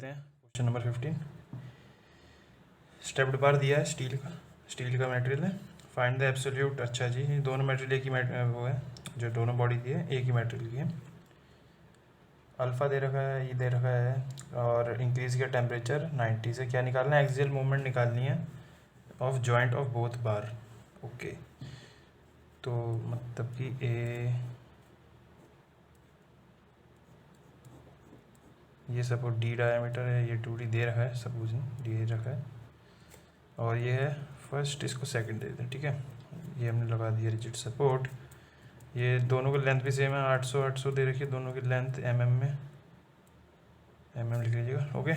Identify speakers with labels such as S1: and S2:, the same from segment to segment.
S1: देखते हैं question number 15। Stepped बार दिया है, स्टील का मटेरियल है। Find the absolute. अच्छा जी, दोनों मटेरियल एक ही वो है, जो दोनों बॉडी दी है एक ही मटेरियल की है। अल्फ़ा दे रखा है, ये दे रखा है, और इंक्रीज किया टेम्परेचर 90 से। क्या निकालना है? एक्सियल मूवमेंट निकालनी है of joint of both bar. Okay, तो मतलब कि ये सपोज डी डायमीटर है, ये 2D दे रखा है, सपोज डी दे रखा है, और ये है फर्स्ट, इसको सेकंड दे दें। ठीक है, ये हमने लगा दिया रिजिड सपोर्ट। ये दोनों की लेंथ भी सेम है, 800 दे रखी है दोनों की लेंथ, mm में, mm लिख लीजिएगा। ओके,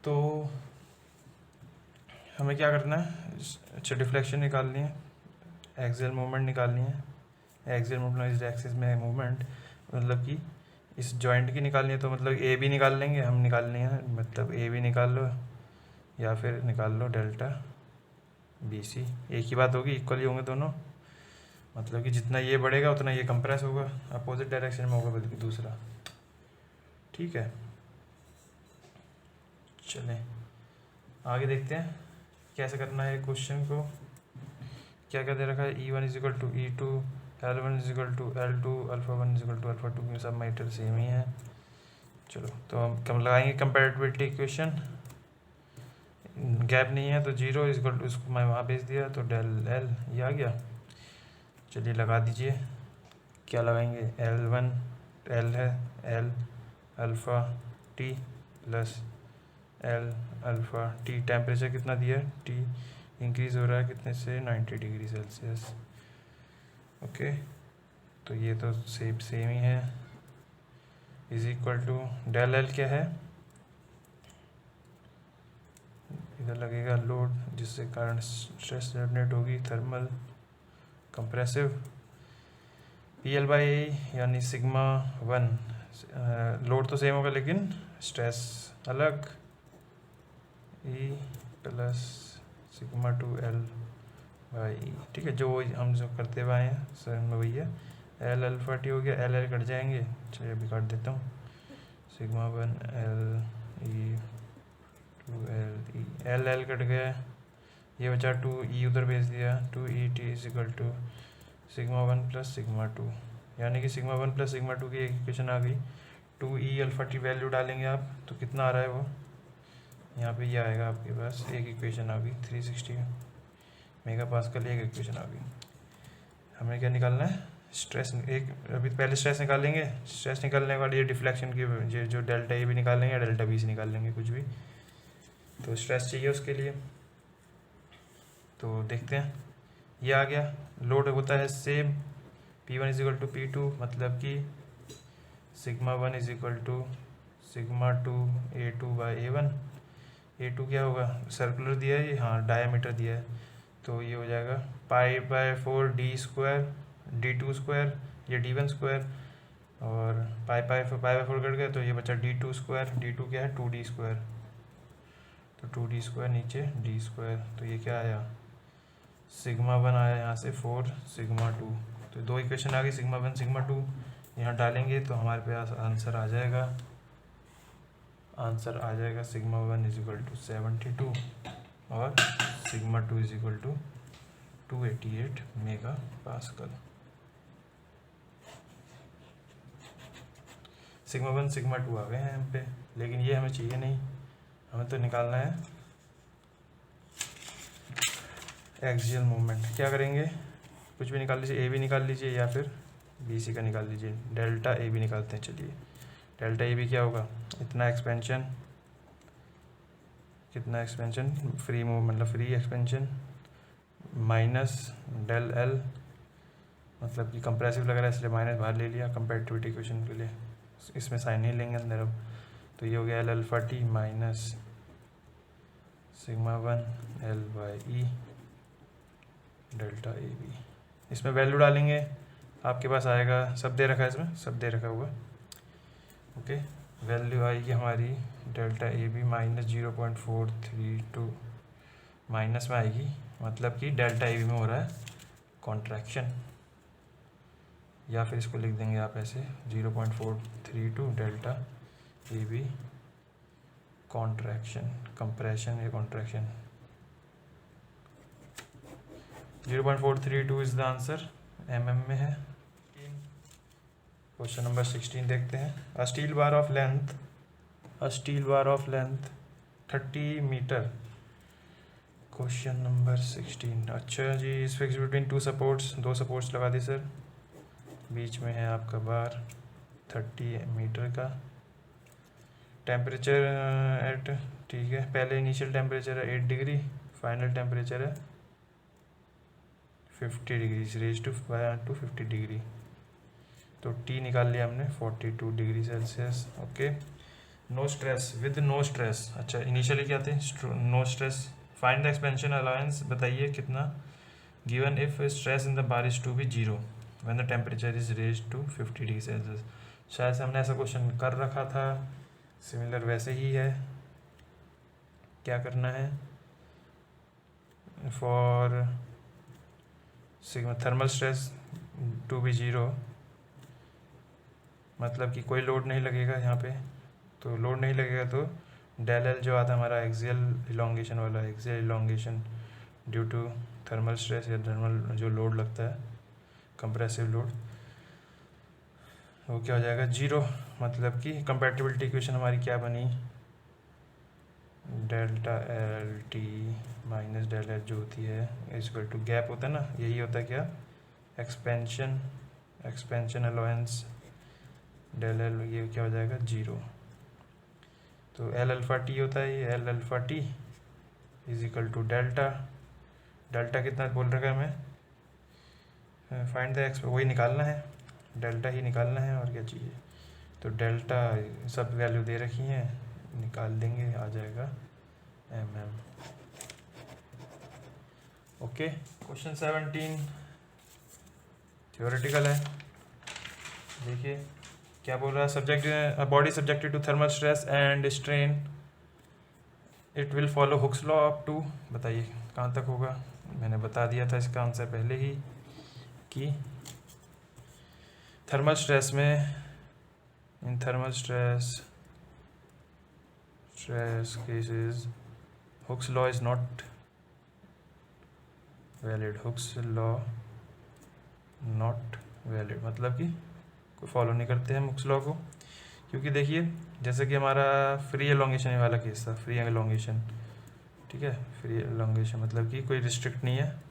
S1: तो हमें क्या करना है? अच्छा, डिफ्लेक्शन निकालनी है, एक्सियल मूवमेंट निकालनी है। एक्सियल मूवमेंट इस एक्सिस में मूवमेंट, मतलब कि इस जॉइंट की निकालनी है, तो मतलब ए भी निकाल लेंगे हम, निकालनी है मतलब ए भी निकाल लो या फिर निकाल लो डेल्टा BC। एक ही बात होगी, इक्वली होंगे दोनों, मतलब कि जितना ये बढ़ेगा उतना ये कंप्रेस होगा, अपोजिट डायरेक्शन में होगा बल्कि दूसरा। ठीक है, चलें आगे देखते हैं कैसे करना है क्वेश्चन को। क्या क्या दे रखा है? E1 is equal to E2, L1 is equal to L2, alpha 1 is equal to alpha 2, सब मैटर सेम ही है। चलो, तो हम कम लगाएंगे कंपैरेबिलिटी इक्वेशन। गैप नहीं है तो 0 इजिकल टू, इसको मैं वहाँ भेज दिया तो डेल L ये आ गया। चलिए लगा दीजिए, क्या लगाएंगे? L1 L है, L alpha T plus L alpha T। Temperature कितना दिया है? T इंक्रीज़ हो रहा है कितने से? 90 डिग्री सेल्सियस। ओके, तो ये तो सेम ही है। Is equal to del L क्या है? इधर लगेगा लोड, जिससे कारण स्ट्रेस जनरेट होगी, थर्मल कंप्रेसिव। PL/A यानी सिग्मा 1, लोड तो सेम होगा लेकिन स्ट्रेस अलग, E प्लस सिग्मा 2L/E। ठीक है, जो हम जो करते हुए आए हैं सर में वही है। L अल्फ़ा T हो गया, L कट जाएंगे, चलिए अभी काट देता हूँ। Sigma 1 L/E 2L/E, L cut गया, ये बचा 2E, उधर भेज दिया 2ET is equal to sigma 1 plus sigma 2, यानी कि सिग्मा 1 प्लस सिग्मा 2 की एक इक्वेशन आ गई। 2E अल्फ़ा T वैल्यू डालेंगे आप तो कितना आ रहा है वो, यहाँ पे ये आएगा आपके पास, एक इक्वेशन आ गई 360 मेगा पास्कल, एक इक्वेशन आ गई। हमें क्या निकालना है? स्ट्रेस। एक अभी पहले स्ट्रेस निकालेंगे, स्ट्रेस निकालने के बाद ये डिफ्लेक्शन की जो डेल्टा ए भी निकाल लेंगे या डेल्टा बी से निकाल लेंगे, कुछ भी। तो स्ट्रेस चाहिए उसके लिए, तो देखते हैं। ये आ गया, लोड होता है same, P1 is equal to P2, मतलब कि sigma 1 is equal to sigma 2 A2/A1। A2 क्या होगा? सर्कुलर दिया है ये, हाँ डायामीटर दिया है, तो ये हो जाएगा π/4 D² D2², ये D1², और π/4 कट गया तो ये बचा D2²। D2 क्या है? 2D², तो 2D², नीचे D², तो ये क्या आया? सिग्मा 1 आया यहाँ से 4 सिग्मा 2, तो दो इक्वेशन आ गई, सिग्मा 1 सिग्मा 2। यहाँ डालेंगे तो हमारे पास आंसर आ जाएगा, सिग्मा 1 इजिकल टू 72 और sigma 2 is equal to 288 mega pascal. Sigma 1 sigma 2 आ गए हैं यहाँ पे, लेकिन ये हमें चाहिए नहीं, हमें तो निकालना है एक्सियल मूवमेंट। क्या करेंगे? कुछ भी निकाल लीजिए, ए भी निकाल लीजिए या फिर BC का निकाल लीजिए। डेल्टा ए भी निकालते हैं, चलिए। डेल्टा ए भी क्या होगा? इतना एक्सपेंशन, कितना एक्सपेंशन, फ्री मूव मतलब free expansion, minus del L, मतलब कि कंप्रेसिव लग रहा है इसलिए माइनस बाहर ले लिया कंपैरेटिविटी इक्वेशन के लिए, इसमें साइन नहीं लेंगे अंदर अब, तो ये हो गया L alpha T minus sigma 1 L/E delta AB। इसमें वैल्यू डालेंगे, आपके पास आएगा, सब दे रखा है इसमें, सब दे रखा हुआ। ओके, वैल्यू आएगी हमारी डेल्टा AB माइनस 0.432, माइनस में आएगी, मतलब कि डेल्टा AB में हो रहा है कॉन्ट्रैक्शन, या फिर इसको लिख देंगे आप ऐसे 0.432 डेल्टा AB कॉन्ट्रैक्शन, कंप्रेशन या contraction. 0.432 is the answer, mm में है। क्वेश्चन नंबर 16 देखते हैं। A steel bar of length 30 metre. Question number 16। अच्छा जी, is fix between two supports, दो सपोर्ट्स लगा दी सर, बीच में है आपका बार 30 मीटर का। टेम्परेचर एट, ठीक है, पहले इनिशियल टेम्परेचर है 8 डिग्री, फाइनल टेम्परेचर है 50 डिग्री, रेज टू 50 डिग्री। तो टी निकाल लिया हमने 42 degree Celsius. Okay, no stress, with no stress. अच्छा, इनिशियली क्या थे, no stress. Find the expansion allowance, बताइए कितना, given if stress in the bar is to be 0 when the temperature is raise to 50 degree Celsius. शायद से हमने ऐसा question कर रखा था, सिमिलर वैसे ही है। क्या करना है, for sigma thermal stress to be 0, मतलब कि कोई लोड नहीं लगेगा यहाँ पे, तो लोड नहीं लगेगा तो डेल एल जो आता है हमारा एक्सियल इलोंगेशन वाला, axial elongation due to thermal stress या थर्मल जो लोड लगता है, कंप्रेसिव लोड, वो क्या हो जाएगा 0। मतलब कि कंपैटिबिलिटी इक्वेशन हमारी क्या बनी, delta L T minus del L जो होती है इक्वल टू गैप होता है ना, यही होता है क्या, एक्सपेंशन अलाउंस डेल एल, ये क्या हो जाएगा 0। तो एल अल्फा टी होता है, ये L alpha T is equal to delta, delta कितना बोल रखा है हमें, फाइंड द एक्स, वही निकालना है, डेल्टा ही निकालना है और क्या चाहिए। तो डेल्टा सब वैल्यू दे रखी हैं, निकाल देंगे, आ जाएगा mm। ओके, क्वेश्चन 17 थ्योरेटिकल है। देखिए क्या बोल रहा है, subject body subjected to thermal stress and strain it will follow Hooke's law up to, बताइए कहाँ तक होगा। मैंने बता दिया था इसका आंसर पहले ही कि थर्मल स्ट्रेस में, in thermal stress cases Hooke's law is not valid, Hooke's law not valid, मतलब कि कोई फॉलो नहीं करते हैं हुक्स लॉ को। क्योंकि देखिए जैसे कि हमारा फ्री एलोंगेशन वाला केस था, फ्री एलोंगेशन, ठीक है, फ्री एलोंगेशन मतलब कि कोई रिस्ट्रिक्ट नहीं है,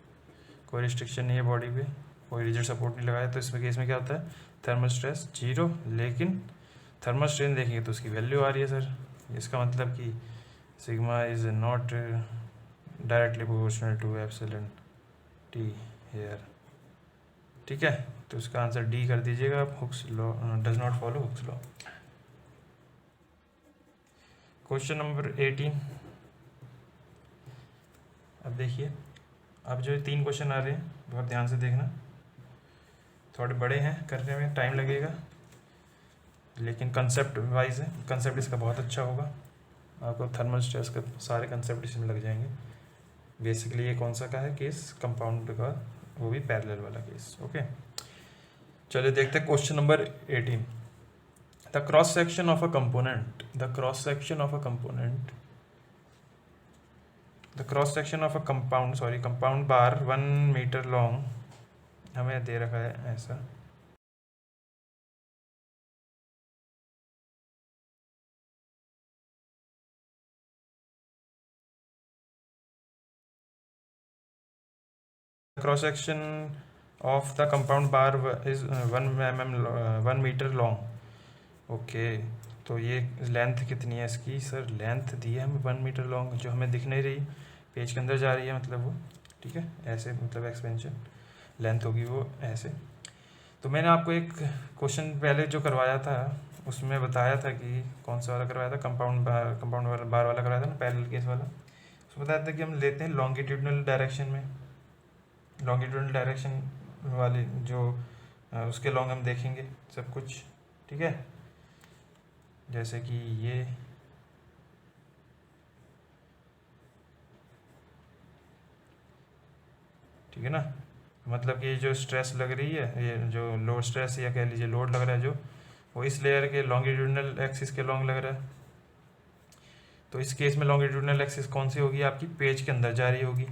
S1: कोई रिस्ट्रिक्शन नहीं है बॉडी पे, कोई रिजिड सपोर्ट नहीं लगाया, तो इसमें केस में क्या होता है, थर्मल स्ट्रेस 0, लेकिन थर्मल स्ट्रेन देखेंगे तो उसकी वैल्यू आ रही है सर। इसका मतलब कि sigma is not directly proportional to epsilon T here, ठीक है। तो इसका आंसर डी कर दीजिएगा आप, Hooke's law does not follow Hooke's law. Question number 18। अब देखिए, अब जो 3 क्वेश्चन आ रहे हैं बहुत ध्यान से देखना, थोड़े बड़े हैं, करने में टाइम लगेगा, लेकिन कंसेप्ट वाइज है, कंसेप्ट इसका बहुत अच्छा होगा, आपको थर्मल स्ट्रेस का सारे कंसेप्ट इसमें लग जाएंगे। बेसिकली ये कौन सा का है केस, कंपाउंड का, वो भी पैरेलल वाला केस। ओके, चलिए देखते हैं question number 18। The cross section of a component, the cross section of a component, the cross section of a compound, sorry compound bar 1 metre long हमें दे रखा है ऐसा, cross section of the compound bar is 1 metre long. Okay, तो ये length कितनी है इसकी, सर लेंथ दी है हमें 1 मीटर लॉन्ग, जो हमें दिख नहीं रही, पेज के अंदर जा रही है मतलब वो, ठीक है, ऐसे मतलब एक्सपेंशन लेंथ होगी वो ऐसे। तो मैंने आपको एक क्वेश्चन पहले जो करवाया था उसमें बताया था कि कौन सा वाला करवाया था, कंपाउंड बार वाला करवाया था ना, पैरेलल केस वाला। उसमें बताया था कि हम लेते हैं लॉन्गिट्यूडनल डायरेक्शन में, लॉन्गिट्यूडनल डायरेक्शन वाली जो उसके लॉन्ग हम देखेंगे सब कुछ, ठीक है, जैसे कि ये ठीक है ना, मतलब कि जो स्ट्रेस लग रही है, ये जो लोड स्ट्रेस या कह लीजिए लोड लग रहा है जो, वो इस लेयर के लॉन्गिट्यूडनल एक्सिस के लॉन्ग लग रहा है। तो इस केस में लॉन्गिट्यूडनल एक्सिस कौन सी होगी आपकी, पेज के अंदर जा रही होगी।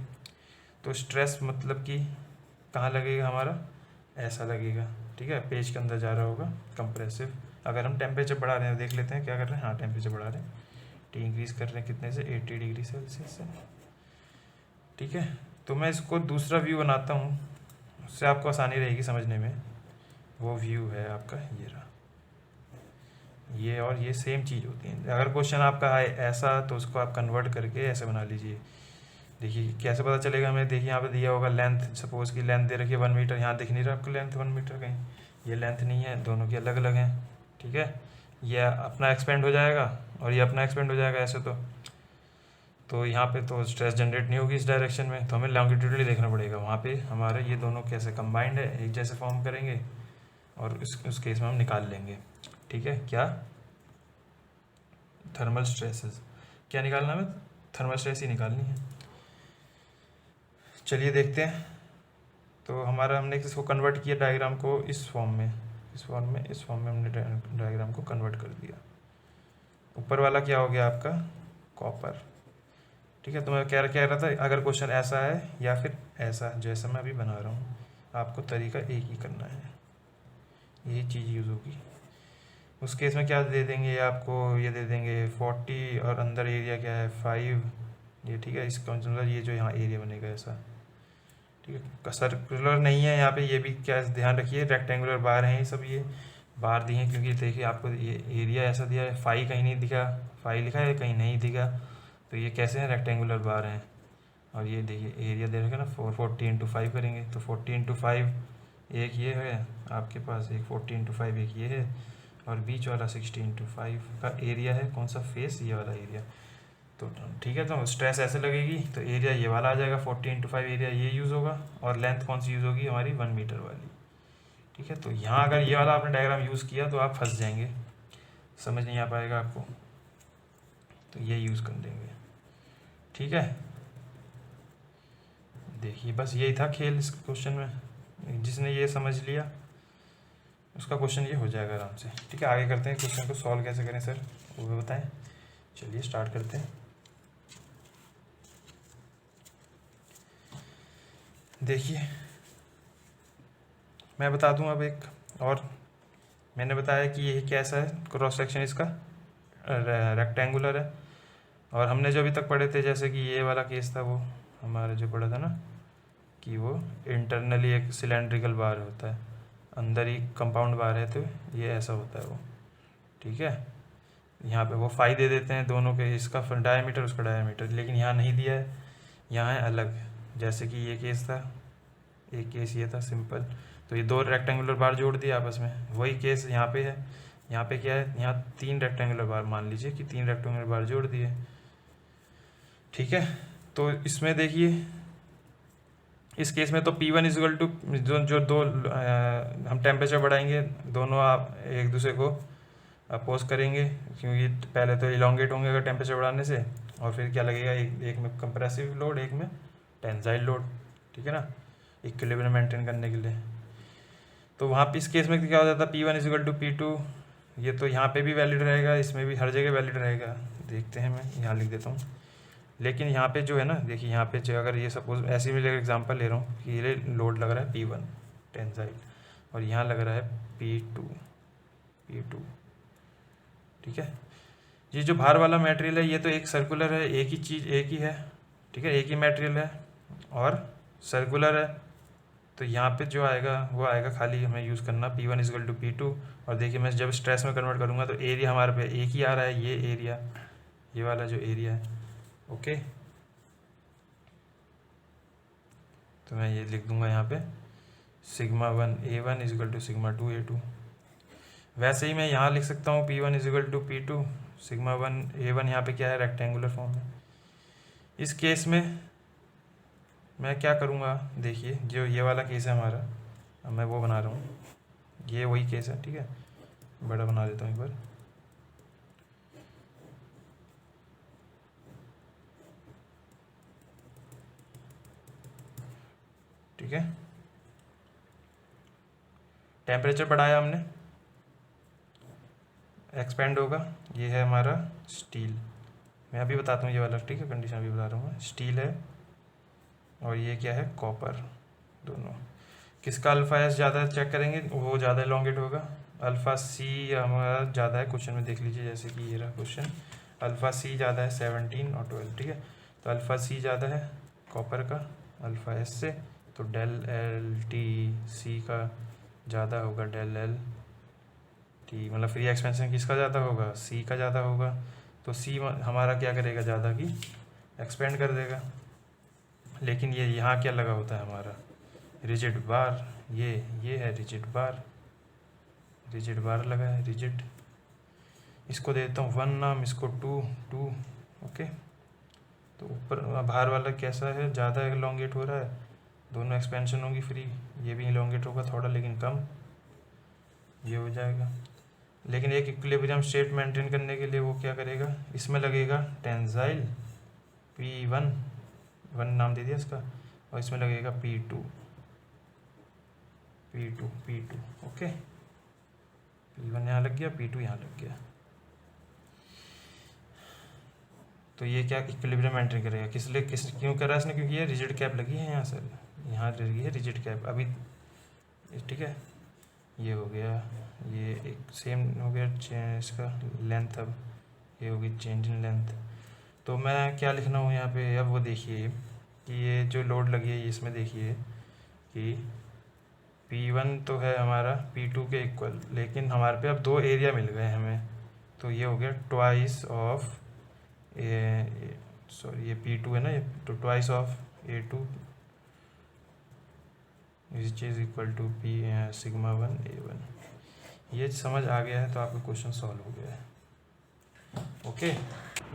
S1: तो स्ट्रेस मतलब कि कहाँ लगेगा हमारा, ऐसा लगेगा, ठीक है, पेज के अंदर जा रहा होगा कंप्रेसिव। अगर हम टेम्परेचर बढ़ा रहे हैं, देख लेते हैं क्या कर रहे हैं, हाँ टेम्परेचर बढ़ा रहे हैं, टी इंक्रीज कर रहे हैं कितने से, 80 डिग्री सेल्सियस से, ठीक है। तो मैं इसको दूसरा व्यू बनाता हूँ, उससे आपको आसानी रहेगी समझने में। वो व्यू है आपका ये रहा, ये और ये सेम चीज़ होती है। अगर क्वेश्चन आपका है ऐसा तो उसको आप कन्वर्ट करके ऐसे बना लीजिए। देखिए कैसे पता चलेगा हमें, देखिए यहाँ पे दिया होगा लेंथ, सपोज की लेंथ दे रखी है 1 मीटर, यहाँ दिख नहीं रहा आपको लेंथ 1 मीटर कहीं, ये लेंथ नहीं है, दोनों की अलग अलग हैं, ठीक है। ये अपना एक्सपेंड हो जाएगा और ये अपना एक्सपेंड हो जाएगा ऐसे। तो यहाँ पे तो स्ट्रेस जनरेट नहीं होगी इस डायरेक्शन में, तो हमें लॉन्गिट्यूडली देखना पड़ेगा। वहाँ पे हमारे ये दोनों कैसे कंबाइंड है, एक जैसे फॉर्म करेंगे और उस केस में हम निकाल लेंगे, ठीक है। क्या, थर्मल स्ट्रेसेस, क्या निकालना है, थर्मल स्ट्रेस ही निकालनी है। चलिए देखते हैं। तो हमारा हमने इसको कन्वर्ट किया डायग्राम को इस फॉर्म में, इस फॉर्म में हमने डायग्राम को कन्वर्ट कर दिया। ऊपर वाला क्या हो गया आपका, कॉपर, ठीक है। तो मैं क्या रहा था, अगर क्वेश्चन ऐसा है या फिर ऐसा जैसा मैं अभी बना रहा हूँ, आपको तरीका एक ही करना है, यही चीज़ यूज़ होगी। उस केस में क्या दे देंगे आपको, ये दे देंगे 40 और अंदर एरिया क्या है 5, ये ठीक है। इसका मतलब ये जो यहाँ एरिया बनेगा ऐसा, ठीक है। सर्कुलर नहीं है यहाँ पे, ये भी क्या ध्यान रखिए, रेक्टेंगुलर बार हैं ये सब, ये बार दिए हैं क्योंकि देखिए आपको ये एरिया ऐसा दिया है, 5 कहीं नहीं दिखा, 5 लिखा है कहीं नहीं दिखा, तो ये कैसे हैं, रेक्टेंगुलर बार हैं। और ये देखिए एरिया दे रखा है ना, 440 इंटू 5 करेंगे तो 40 इंटू 5 एक ये है आपके पास, एक 40 इंटू 5 एक ये है, और बीच वाला 60 इंटू 5 का एरिया है, कौन सा फेस, ये वाला एरिया। तो ठीक है, तो स्ट्रेस ऐसे लगेगी तो एरिया ये वाला आ जाएगा, 40 इंटू 5 एरिया ये यूज़ होगा, और लेंथ कौन सी यूज़ होगी हमारी, 1 मीटर वाली, ठीक है। तो यहाँ अगर ये वाला आपने डायग्राम यूज़ किया तो आप फंस जाएंगे, समझ नहीं आ पाएगा आपको, तो ये यूज़ कर लेंगे, ठीक है। देखिए बस यही था खेल इस क्वेश्चन में, जिसने ये समझ लिया उसका क्वेश्चन ये हो जाएगा आराम से, ठीक है। आगे करते हैं, क्वेश्चन को सॉल्व कैसे करें सर, वो भी बताएं। चलिए स्टार्ट करते हैं। देखिए मैं बता दूं अब एक और, मैंने बताया कि ये कैसा है, क्रॉस सेक्शन इसका रेक्टेंगुलर है, और हमने जो अभी तक पढ़े थे जैसे कि ये वाला केस था, वो हमारा जो पढ़ा था ना कि वो इंटरनली एक सिलेंड्रिकल बार होता है, अंदर ही कंपाउंड बार है, तो ये ऐसा होता है वो, ठीक है। यहाँ पे वो 5 दे देते हैं दोनों के, इसका डायमीटर उसका डायमीटर, लेकिन यहाँ नहीं दिया है, यहाँ है अलग, जैसे कि ये केस था, एक केस ये था सिंपल, तो ये 2 रेक्टेंगुलर बार जोड़ दिए आपस में, वही केस यहाँ पे है। यहाँ पे क्या है, यहाँ 3 रेक्टेंगुलर बार, मान लीजिए कि 3 रेक्टेंगुलर बार जोड़ दिए, ठीक है। तो इसमें देखिए इस केस में तो P1 इजिकल टू जो दो हम टेम्परेचर बढ़ाएंगे, दोनों आप एक दूसरे को अपोज करेंगे, क्योंकि पहले तो इलोंगेट होंगे अगर टेम्परेचर बढ़ाने से, और फिर क्या लगेगा, एक में कंप्रेसिव लोड, एक में टेंसाइल लोड, ठीक है ना, इक्विलिब्रियम मेंटेन करने के लिए। तो वहाँ पे इस केस में क्या हो जाता है, P1 इजिकल टू P2, ये तो यहाँ पे भी वैलिड रहेगा, इसमें भी हर जगह वैलिड रहेगा। देखते हैं, मैं यहाँ लिख देता हूँ, लेकिन यहाँ पे जो है ना, देखिए यहाँ पे जो अगर ये सपोज ऐसे भी एग्जांपल ले रहा हूँ कि ये लोड लग रहा है P1 टेंसाइल, और यहाँ लग रहा है P2, ठीक है। ये जो बाहर वाला मटेरियल है ये तो एक सर्कुलर है, एक ही चीज़ एक ही है, ठीक है, एक ही मटेरियल है और सर्कुलर है, तो यहाँ पे जो आएगा वो आएगा, खाली हमें यूज़ करना P1 इजिकल टू P2। और देखिए मैं जब स्ट्रेस में कन्वर्ट करूँगा तो एरिया हमारे पे एक ही आ रहा है, ये एरिया, ये वाला जो एरिया है, ओके। तो मैं ये लिख दूंगा यहाँ पे σ1 A1 इजिकल टू σ2 A2। वैसे ही मैं यहाँ लिख सकता हूँ P1 is equal to P2 σ1 A1, यहाँ पे क्या है, रेक्टेंगुलर फॉर्म है। इस केस में मैं क्या करूँगा, देखिए जो ये वाला केस है हमारा, अब मैं वो बना रहा हूँ, ये वही केस है, ठीक है, बड़ा बना देता हूँ एक बार, ठीक है। टेम्परेचर बढ़ाया हमने, एक्सपेंड होगा, ये है हमारा स्टील, मैं अभी बताता हूँ ये वाला, ठीक है, कंडीशन अभी बता रहा हूँ। स्टील है और ये क्या है, कॉपर, दोनों। किसका अल्फ़ा एस ज़्यादा है चेक करेंगे, वो ज़्यादा एलोंगेट होगा। अल्फ़ा सी हमारा ज़्यादा है, क्वेश्चन में देख लीजिए, जैसे कि ये रहा क्वेश्चन, अल्फ़ा सी ज़्यादा है 17 और 12, ठीक है। तो अल्फ़ा सी ज़्यादा है कॉपर का अल्फ़ा एस से, तो डेल एल टी सी का ज़्यादा होगा डेल एल टी, मतलब फ्री एक्सपेंशन किसका ज़्यादा होगा, सी का ज़्यादा होगा। तो सी हमारा क्या करेगा, ज़्यादा की एक्सपेंड कर देगा। लेकिन ये यहाँ क्या लगा होता है हमारा, रिजिड बार, ये है रिजिड बार लगा है, रिजिड। इसको देता हूँ 1 नाम, इसको 2, ओके। तो ऊपर बाहर वाला कैसा है, ज़्यादा एलोंगेट हो रहा है, दोनों एक्सपेंशन होंगी फ्री, ये भी एलोंगेट होगा थोड़ा लेकिन कम, ये हो जाएगा। लेकिन एक इक्विलिब्रियम स्टेट मेंटेन करने के लिए वो क्या करेगा, इसमें लगेगा टेंसाइल P1 नाम दे दिया इसका, और इसमें लगेगा P2, ओके। P1 यहाँ लग गया, P2 यहाँ लग गया। तो ये क्या इक्विलिब्रियम मेंटेन करेगा, क्यों कर रहा है इसने, क्योंकि ये रिजिड कैप लगी है यहाँ से, यहाँ लगी है रिजिड कैप अभी, ठीक है। ये हो गया, ये एक सेम हो गया इसका लेंथ, अब ये होगी चेंज इन लेंथ। तो मैं क्या लिखना हूँ यहाँ पे, अब वो देखिए कि ये जो लोड लगी है इसमें देखिए कि P1 तो है हमारा P2 के इक्वल, लेकिन हमारे पे अब दो एरिया मिल गए हमें, तो ये हो गया ट्वाइस ऑफ सॉरी ये P2 है ना, ये तो twice of A2 which is equal to P sigma 1 A1। ये समझ आ गया है तो आपका क्वेश्चन सॉल्व हो गया है, ओके।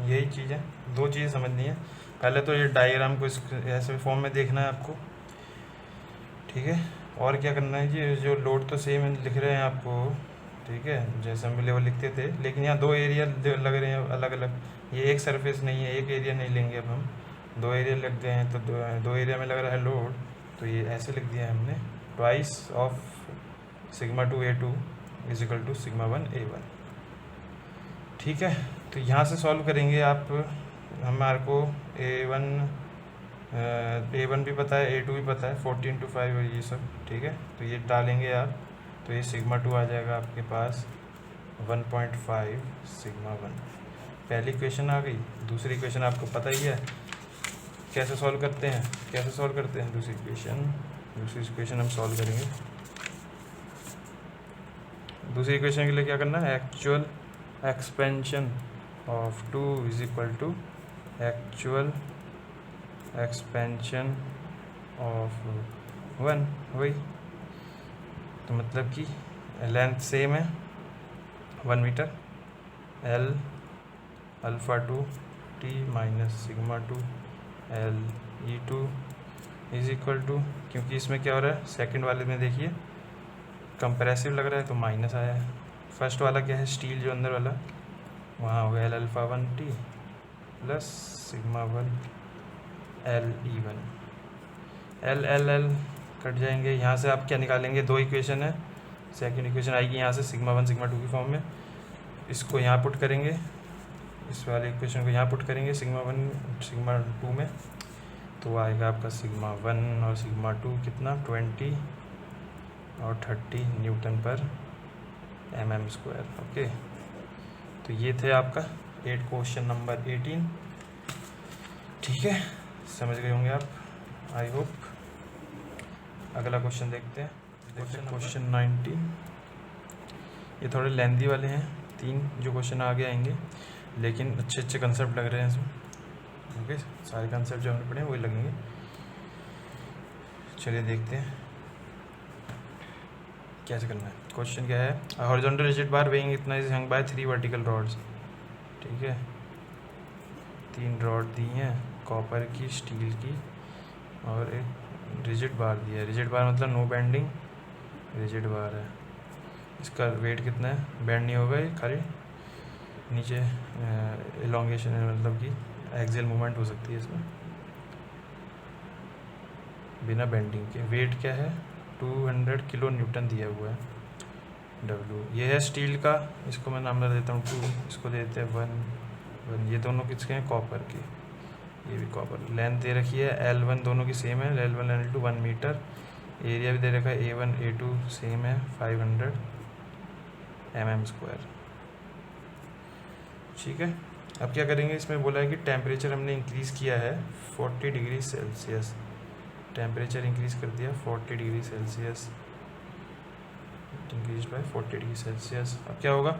S1: यही चीज़ है, दो चीज़ें समझनी है। पहले तो ये डायग्राम को इस ऐसे फॉर्म में देखना है आपको, ठीक है। और क्या करना है, ये जो लोड तो सेम लिख रहे हैं आपको, ठीक है, जैसे हम लेवल लिखते थे, लेकिन यहाँ दो एरिया लग रहे हैं अलग अलग, ये एक सरफेस नहीं है, एक एरिया नहीं लेंगे अब हम, दो एरिया लग गए हैं, तो दो एरिया में लग रहा है लोड, तो ये ऐसे लिख दिया है हमने, twice of sigma 2 A2 is equal to sigma 1 A1, ठीक है। तो यहाँ से सॉल्व करेंगे आप, हमारे को A1 भी पता है, A2 भी पता है, 14 to 5 ये सब, ठीक है। तो ये डालेंगे आप, तो ये सिग्मा 2 आ जाएगा आपके पास 1.5 सिग्मा 1। पहली इक्वेशन आ गई। दूसरी इक्वेशन आपको पता ही है कैसे सॉल्व करते हैं, दूसरी इक्वेशन हम सॉल्व करेंगे। दूसरी इक्वेशन के लिए क्या करना है, actual expansion of 2 is equal to actual expansion of 1, वही। तो मतलब कि लेंथ सेम है 1 metre, L alpha 2 T minus sigma 2 L E2 is equal to, क्योंकि इसमें क्या हो रहा है, सेकंड वाले में देखिए कंप्रेसिव लग रहा है तो माइनस आया है। फर्स्ट वाला क्या है, स्टील जो अंदर वाला, वहाँ हो गया L alpha 1 T plus sigma 1 L E1। L cut जाएंगे, यहाँ से आप क्या निकालेंगे, दो इक्वेशन है, सेकंड इक्वेशन आएगी यहाँ से सिग्मा 1 सिग्मा 2 की फॉर्म में, इसको यहाँ पुट करेंगे, इस वाले इक्वेशन को यहाँ पुट करेंगे सिग्मा 1 सिग्मा 2 में, तो आएगा आपका सिग्मा 1 और सिग्मा 2 कितना 20 और 30 न्यूटन पर mm², ओके। तो ये थे आपका क्वेश्चन नंबर 18, ठीक है, समझ गए होंगे आप, आई होप। अगला क्वेश्चन देखते हैं, क्वेश्चन 19। ये थोड़े लेंदी वाले हैं, 3 जो क्वेश्चन आगे आएंगे, लेकिन अच्छे कंसेप्ट लग रहे हैं इसमें, ओके। सारे कंसेप्ट जो हमने पढ़े हैं वही लगेंगे। चलिए देखते हैं कैसे करना है। क्वेश्चन क्या है, हॉरिजॉन्टल रिजिड बार वेइंग इतना is hung by 3 vertical rods, ठीक है। 3 रॉड दी हैं, कॉपर की, स्टील की, और एक रिजिड बार दिया है। रिजिड बार मतलब नो बेंडिंग रिजिड बार है। इसका वेट कितना है, बेंड नहीं होगा, ये खाली नीचे एलोंगेशन है, मतलब कि एक्सियल मूवमेंट हो सकती है इसमें बिना बेंडिंग के। वेट क्या है, 200 किलो न्यूटन दिया हुआ है, W। ये है स्टील का, इसको मैं नाम देता हूँ 2, इसको देते हैं 1, वन, ये दोनों किसके हैं, कॉपर के, ये भी कॉपर। लेंथ दे रखी है L1 दोनों की सेम है, L1 L2 1 मीटर। एरिया भी दे रखा है A1 A2 सेम है 500 mm²। ठीक है, अब क्या करेंगे, इसमें बोला है कि टेम्परेचर हमने इंक्रीज़ किया है 40 डिग्री सेल्सियस, टेम्परेचर इंक्रीज़ कर दिया 40 degree Celsius, increase by 40 degree Celsius. अब क्या होगा,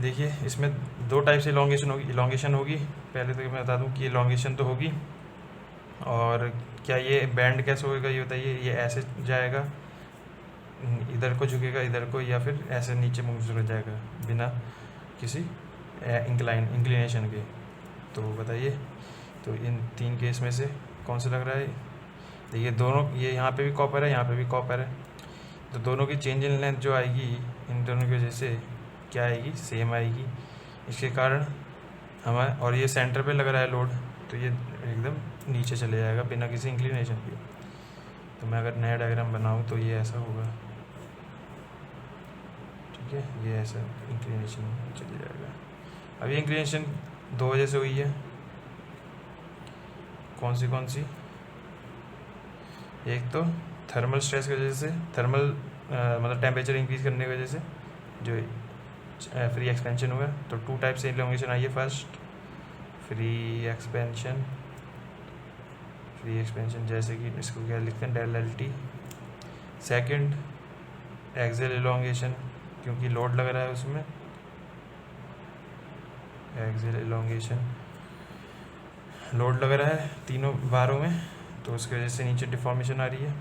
S1: देखिए इसमें दो टाइप से इलोंगेशन होगी। पहले तो मैं बता दूं कि इलोंगेशन तो होगी, और क्या ये बैंड कैसे होएगा ये बताइए। ये ऐसे जाएगा, इधर को झुकेगा इधर को, या फिर ऐसे नीचे मुँह झुक जाएगा बिना किसी इंक्लिनेशन के। तो बताइए, तो इन तीन केस में से कौन सा लग रहा है। देखिए दोनों, ये यहाँ पे भी कॉपर है, यहाँ पे भी कॉपर है, तो दोनों की चेंज इन लेंथ जो आएगी इन दोनों की वजह से क्या आएगी, सेम आएगी। इसके कारण हमारे, और ये सेंटर पे लग रहा है लोड, तो ये एकदम नीचे चले जाएगा बिना किसी इंक्लिनेशन के। तो मैं अगर नया डायग्राम बनाऊँ तो ये ऐसा होगा, ठीक है, ये ऐसा इंक्लिनेशन चले जाएगा। अब ये इंक्लिनेशन दो वजह से हुई है, कौन सी, एक तो थर्मल स्ट्रेस की वजह से, थर्मल मतलब टेम्परेचर इंक्रीज करने की वजह से जो फ्री एक्सपेंशन हुआ। तो टू टाइप से इलोंगेशन आई है, फर्स्ट फ्री एक्सपेंशन जैसे कि इसको क्या लिखते हैं, del L T. Second axial elongation, क्योंकि लोड लग रहा है उसमें, एक्सियल इलोंगेशन लोड लग रहा है तीनों बारों में, तो उसकी वजह से नीचे डिफॉर्मेशन आ रही है,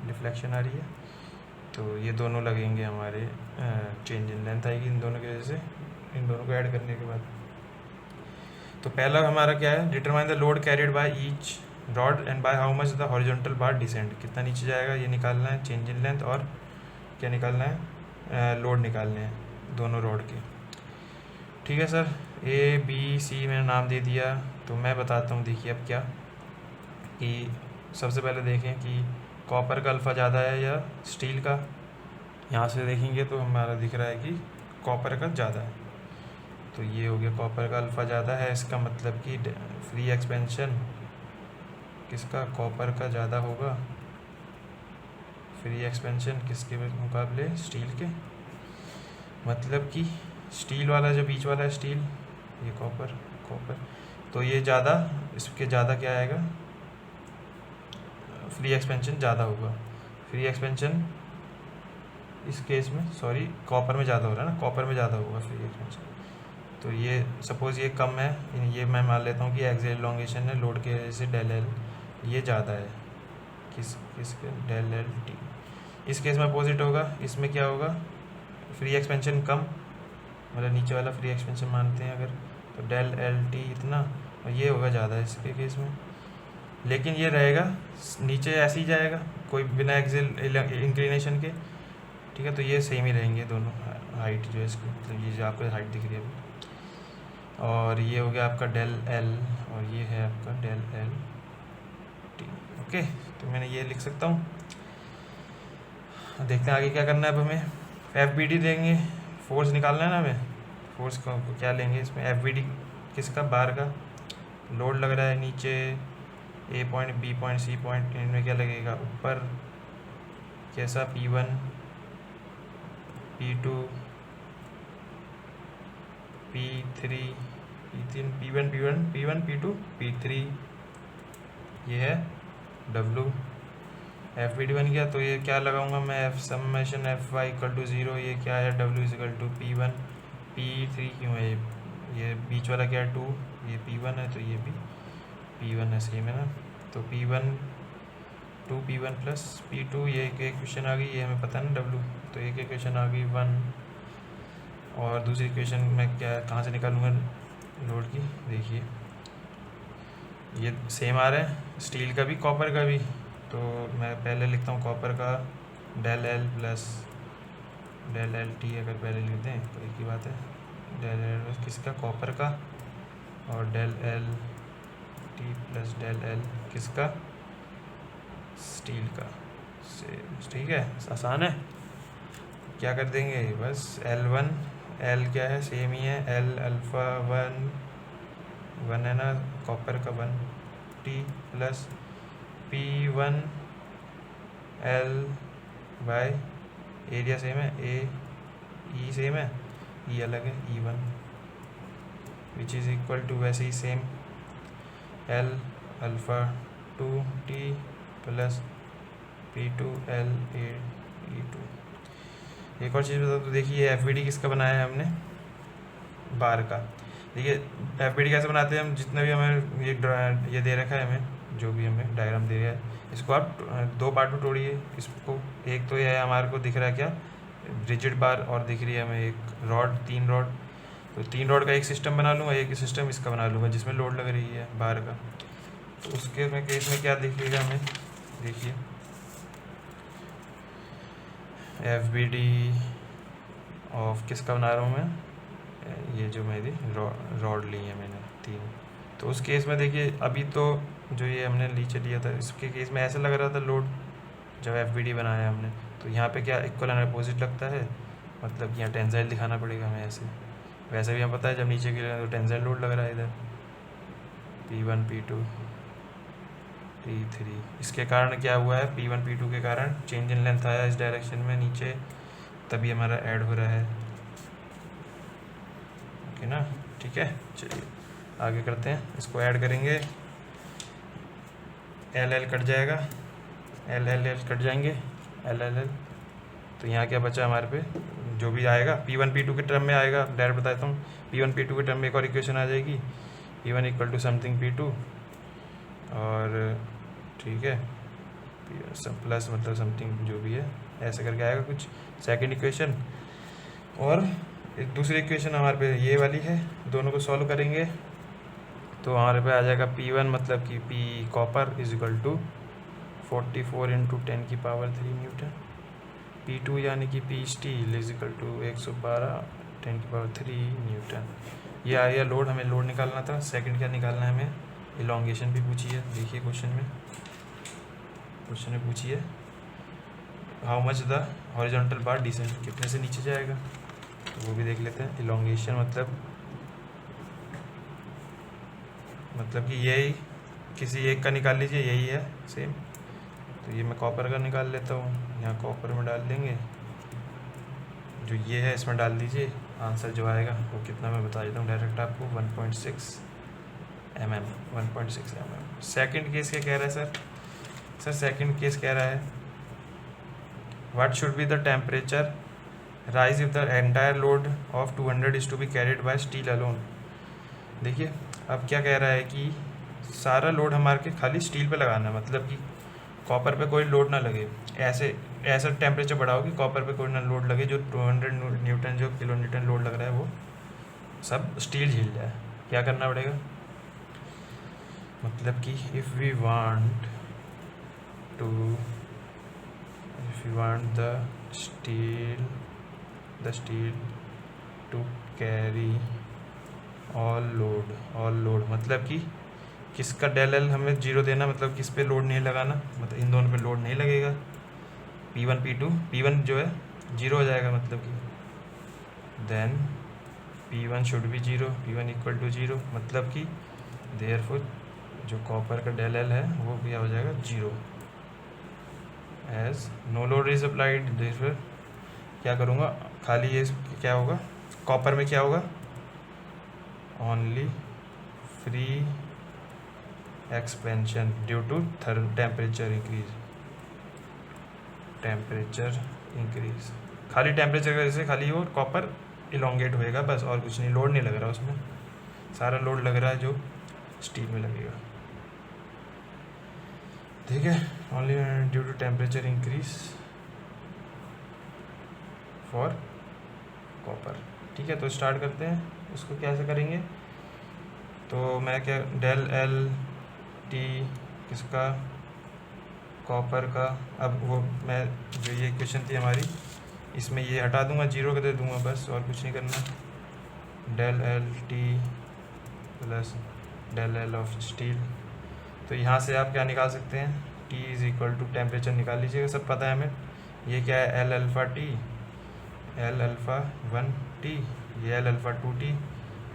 S1: डिफ्लेक्शन आ रही है। तो ये दोनों लगेंगे हमारे, चेंज इन लेंथ आएगी इन दोनों की वजह से, इन दोनों को ऐड करने के बाद। तो पहला हमारा क्या है, determine the load carried by each rod and by how much the horizontal bar descend, कितना नीचे जाएगा ये निकालना है, चेंज इन लेंथ, और क्या निकालना है, लोड निकालने हैं दोनों रॉड के। ठीक है सर, ए बी सी मैंने नाम दे दिया। तो मैं बताता हूँ, देखिए अब क्या, कि सबसे पहले देखें कि कॉपर का अल्फ़ा ज़्यादा है या स्टील का। यहाँ से देखेंगे तो हमारा दिख रहा है कि कॉपर का ज़्यादा है, तो ये हो गया कॉपर का अल्फ़ा ज़्यादा है। इसका मतलब कि फ्री एक्सपेंशन किसका, कॉपर का ज़्यादा होगा, फ्री एक्सपेंशन किसके मुकाबले, स्टील के। मतलब कि स्टील वाला जो बीच वाला है स्टील, ये कॉपर, तो ये ज़्यादा, इसके ज़्यादा क्या आएगा, फ्री एक्सपेंशन ज़्यादा होगा। फ्री एक्सपेंशन इस केस में, सॉरी, कॉपर में ज़्यादा हो रहा है ना, कॉपर में ज़्यादा होगा फ्री एक्सपेंशन। तो ये सपोज़ ये कम है, ये मैं मान लेता हूँ कि एक्सियल इलोंगेशन है, लोड की वजह से डेल एल ये ज़्यादा है, किसके, डेल एल टी। इस केस में अपोजिट होगा, इसमें क्या होगा, फ्री एक्सपेंशन कम, मतलब नीचे वाला फ्री एक्सपेंशन मानते हैं अगर, तो डेल एल टी इतना, और ये होगा ज़्यादा इसके केस में। लेकिन ये रहेगा नीचे ऐसे ही जाएगा, कोई बिना एक्सियल इंक्लिनेशन के, ठीक है। तो ये सेम ही रहेंगे दोनों, हाइट जो है इसकी, मतलब ये जो आपको हाइट दिख रही है अभी, और ये हो गया आपका डेल एल, और ये है आपका डेल एल टी। ओके, तो मैंने ये लिख सकता हूँ। देखते हैं आगे क्या करना है। अब हमें एफ बी डी देंगे, फोर्स निकालना है ना हमें, फोर्स को क्या लेंगे इसमें, एफ बी डी किसका, बार का। लोड लग रहा है नीचे, A point B point C point, इनमें क्या लगेगा, ऊपर कैसा, P1 P2 P3 P1 P2 P3, ये है W। एफ बी डी बन गया, तो ये क्या लगाऊंगा मैं, F summation F Y equal to 0, ये क्या है, W equal to P1 P3 क्यों है, ये बीच वाला क्या है 2, ये P1 है, तो ये भी P1 है, सेम है ना। तो P1 2 P1 प्लस P2, ये एक इक्वेशन आ गई, ये हमें पता है ना W, तो एक इक्वेशन आ गई 1। और दूसरी इक्वेशन मैं क्या, कहाँ से निकालूंगा लोड की, देखिए ये सेम आ रहा है, स्टील का भी कॉपर का भी। तो मैं पहले लिखता हूँ कॉपर का del L plus del L T, अगर पहले लिख दें तो एक ही बात है, डेल एल किसका, कॉपर का, और del L T plus del L किसका, स्टील का। ठीक है, आसान है। क्या कर देंगे, बस L1 एल क्या है, सेम ही है, एल अल्फ़ा वन है ना, कॉपर का 1T plus P1 L by area same है, E सेम है, E अलग है, E1 which is equal to वैसे ही same L alpha 2T plus P2 L E2। एक और चीज़ बता तो देखिए, FBD किसका बनाया है हमने, बार का। देखिए FBD कैसे बनाते हैं हम, जितना भी हमें ये दे रखा है, हमें जो भी हमें डायग्राम दे रहा है, इसको आप दो पार्ट में तोड़िए। इसको एक तो ये है, हमारे को दिख रहा है क्या, रिजिड बार, और दिख रही है हमें एक रॉड, 3 रॉड। तो 3 रॉड का एक सिस्टम बना लूँगा, एक सिस्टम इसका बना लूँगा जिसमें लोड लग रही है बार का। तो उसके में केस में क्या दिखेगा हमें, देखिए FBD ऑफ किसका बना रहा हूँ मैं, ये जो मेरी रॉड ली है मैंने 3। तो उस केस में देखिए, अभी तो जो ये हमने नीचे लिया था, इसके केस में ऐसे लग रहा था लोड जब FBD बनाया हमने। तो यहाँ पे क्या इक्वल एंड अपोजिट लगता है, मतलब कि यहाँ टेंसाइल दिखाना पड़ेगा हमें ऐसे। वैसे भी हमें पता है जब नीचे गिरा तो टेंसाइल लोड लग रहा है इधर, P1 P2 P3। इसके कारण क्या हुआ है, P1 P2 के कारण चेंज इन लेंथ आया इस डायरेक्शन में नीचे, तभी हमारा ऐड हो रहा है। ओके ना, ठीक है, चलिए आगे करते हैं। इसको ऐड करेंगे, L कट जाएगा, L कट जाएंगे, L। तो यहाँ क्या बचा हमारे पे, जो भी आएगा P1 P2 के टर्म में आएगा, डायरेक्ट बताता हूँ। P1 P2 के टर्म में एक और इक्वेशन आ जाएगी, P1 equal to something P2, और ठीक है प्लस मतलब समथिंग जो भी है, ऐसे करके आएगा कुछ सेकंड इक्वेशन। और एक दूसरी इक्वेशन हमारे पे ये वाली है, दोनों को सॉल्व करेंगे तो हमारे पे आ जाएगा P1 मतलब कि P copper is equal to 44 into 10 की पावर 3 न्यूटन, P2 यानी कि P steel is equal to 112 10 की पावर 3 न्यूटन। ये आ गया लोड, हमें लोड निकालना था। सेकंड क्या निकालना है हमें, इलॉन्गेशन भी पूछी है। देखिए क्वेश्चन में पूछी है, how much the horizontal bar descend, कितने से नीचे जाएगा, तो वो भी देख लेते हैं। इलॉन्गेशन मतलब कि यही किसी एक का निकाल लीजिए, यही है सेम। तो ये मैं कॉपर का निकाल लेता हूँ, यहाँ कॉपर में डाल देंगे, जो ये है इसमें डाल दीजिए, आंसर जो आएगा वो कितना मैं बता देता हूँ डायरेक्ट आपको, 1.6 mm। सेकंड केस क्या कह रहा है सर सेकंड केस कह रहा है, what should be the temperature rise if the entire load of 200 is to be carried by steel alone. देखिए अब क्या कह रहा है कि सारा लोड हमारे के खाली स्टील पे लगाना है, मतलब कि कॉपर पे कोई लोड ना लगे। ऐसा टेम्परेचर बढ़ाओ कि कॉपर पे कोई ना लोड लगे, जो 200 न्यूटन जो किलो न्यूटन लोड लग रहा है वो सब स्टील झेल जाए। क्या करना पड़ेगा, मतलब कि if we want the steel to carry all load, मतलब कि किसका डेल एल हमें 0 देना, मतलब किस पे लोड नहीं लगाना, मतलब इन दोनों पे लोड नहीं लगेगा। P1 P2, P1 जो है 0 हो जाएगा, मतलब कि then P1 should be 0, P1 equal to 0, मतलब कि देयरफॉर जो कॉपर का डेल एल है वो क्या हो जाएगा 0, as no load is applied. Therefore क्या करूँगा, खाली ये क्या होगा, कॉपर में क्या होगा, only free expansion due to temperature increase. खाली टेम्परेचर की वजह से खाली वो कॉपर इलोंगेट होएगा बस, और कुछ नहीं, लोड नहीं लग रहा उसमें, सारा लोड लग रहा है जो स्टील में लगेगा। ठीक है, only due to temperature increase for copper. ठीक है, तो स्टार्ट करते हैं, उसको कैसे करेंगे। तो मैं क्या, डेल एल टी किसका, कॉपर का। अब वो मैं जो ये इक्वेशन थी हमारी, इसमें ये हटा दूंगा, 0 कर दे दूंगा बस, और कुछ नहीं करना। Del L T plus del L of steel. तो यहाँ से आप क्या निकाल सकते हैं, T is equal to temperature निकाल लीजिएगा, सब पता है हमें। ये क्या है, एल अल्फ़ा 1T ये L alpha 2T,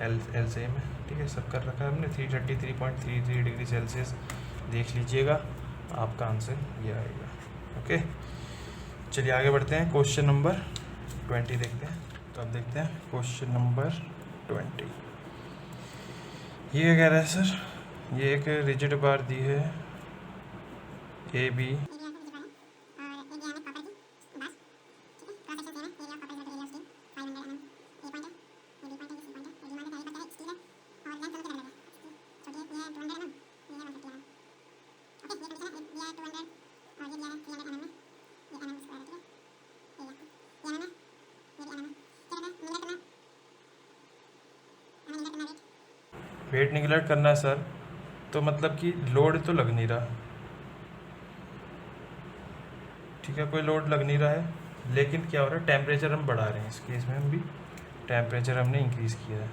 S1: L same है, ठीक है, सब कर रखा है हमने। 333.33 डिग्री सेल्सियस देख लीजिएगा, आपका आंसर ये आएगा। ओके, चलिए आगे बढ़ते हैं, क्वेश्चन नंबर 20 देखते हैं। तो अब देखते हैं क्वेश्चन नंबर 20। ये क्या कह रहा है सर, ये एक रिजिड बार दी है ए बी, वेट निगलेक्ट करना है सर, तो मतलब कि लोड तो लग नहीं रहा, ठीक है, कोई लोड लग नहीं रहा है, लेकिन क्या हो रहा है, टेम्परेचर हम बढ़ा रहे हैं। इस केस में हम भी टेम्परेचर हमने इंक्रीज़ किया है।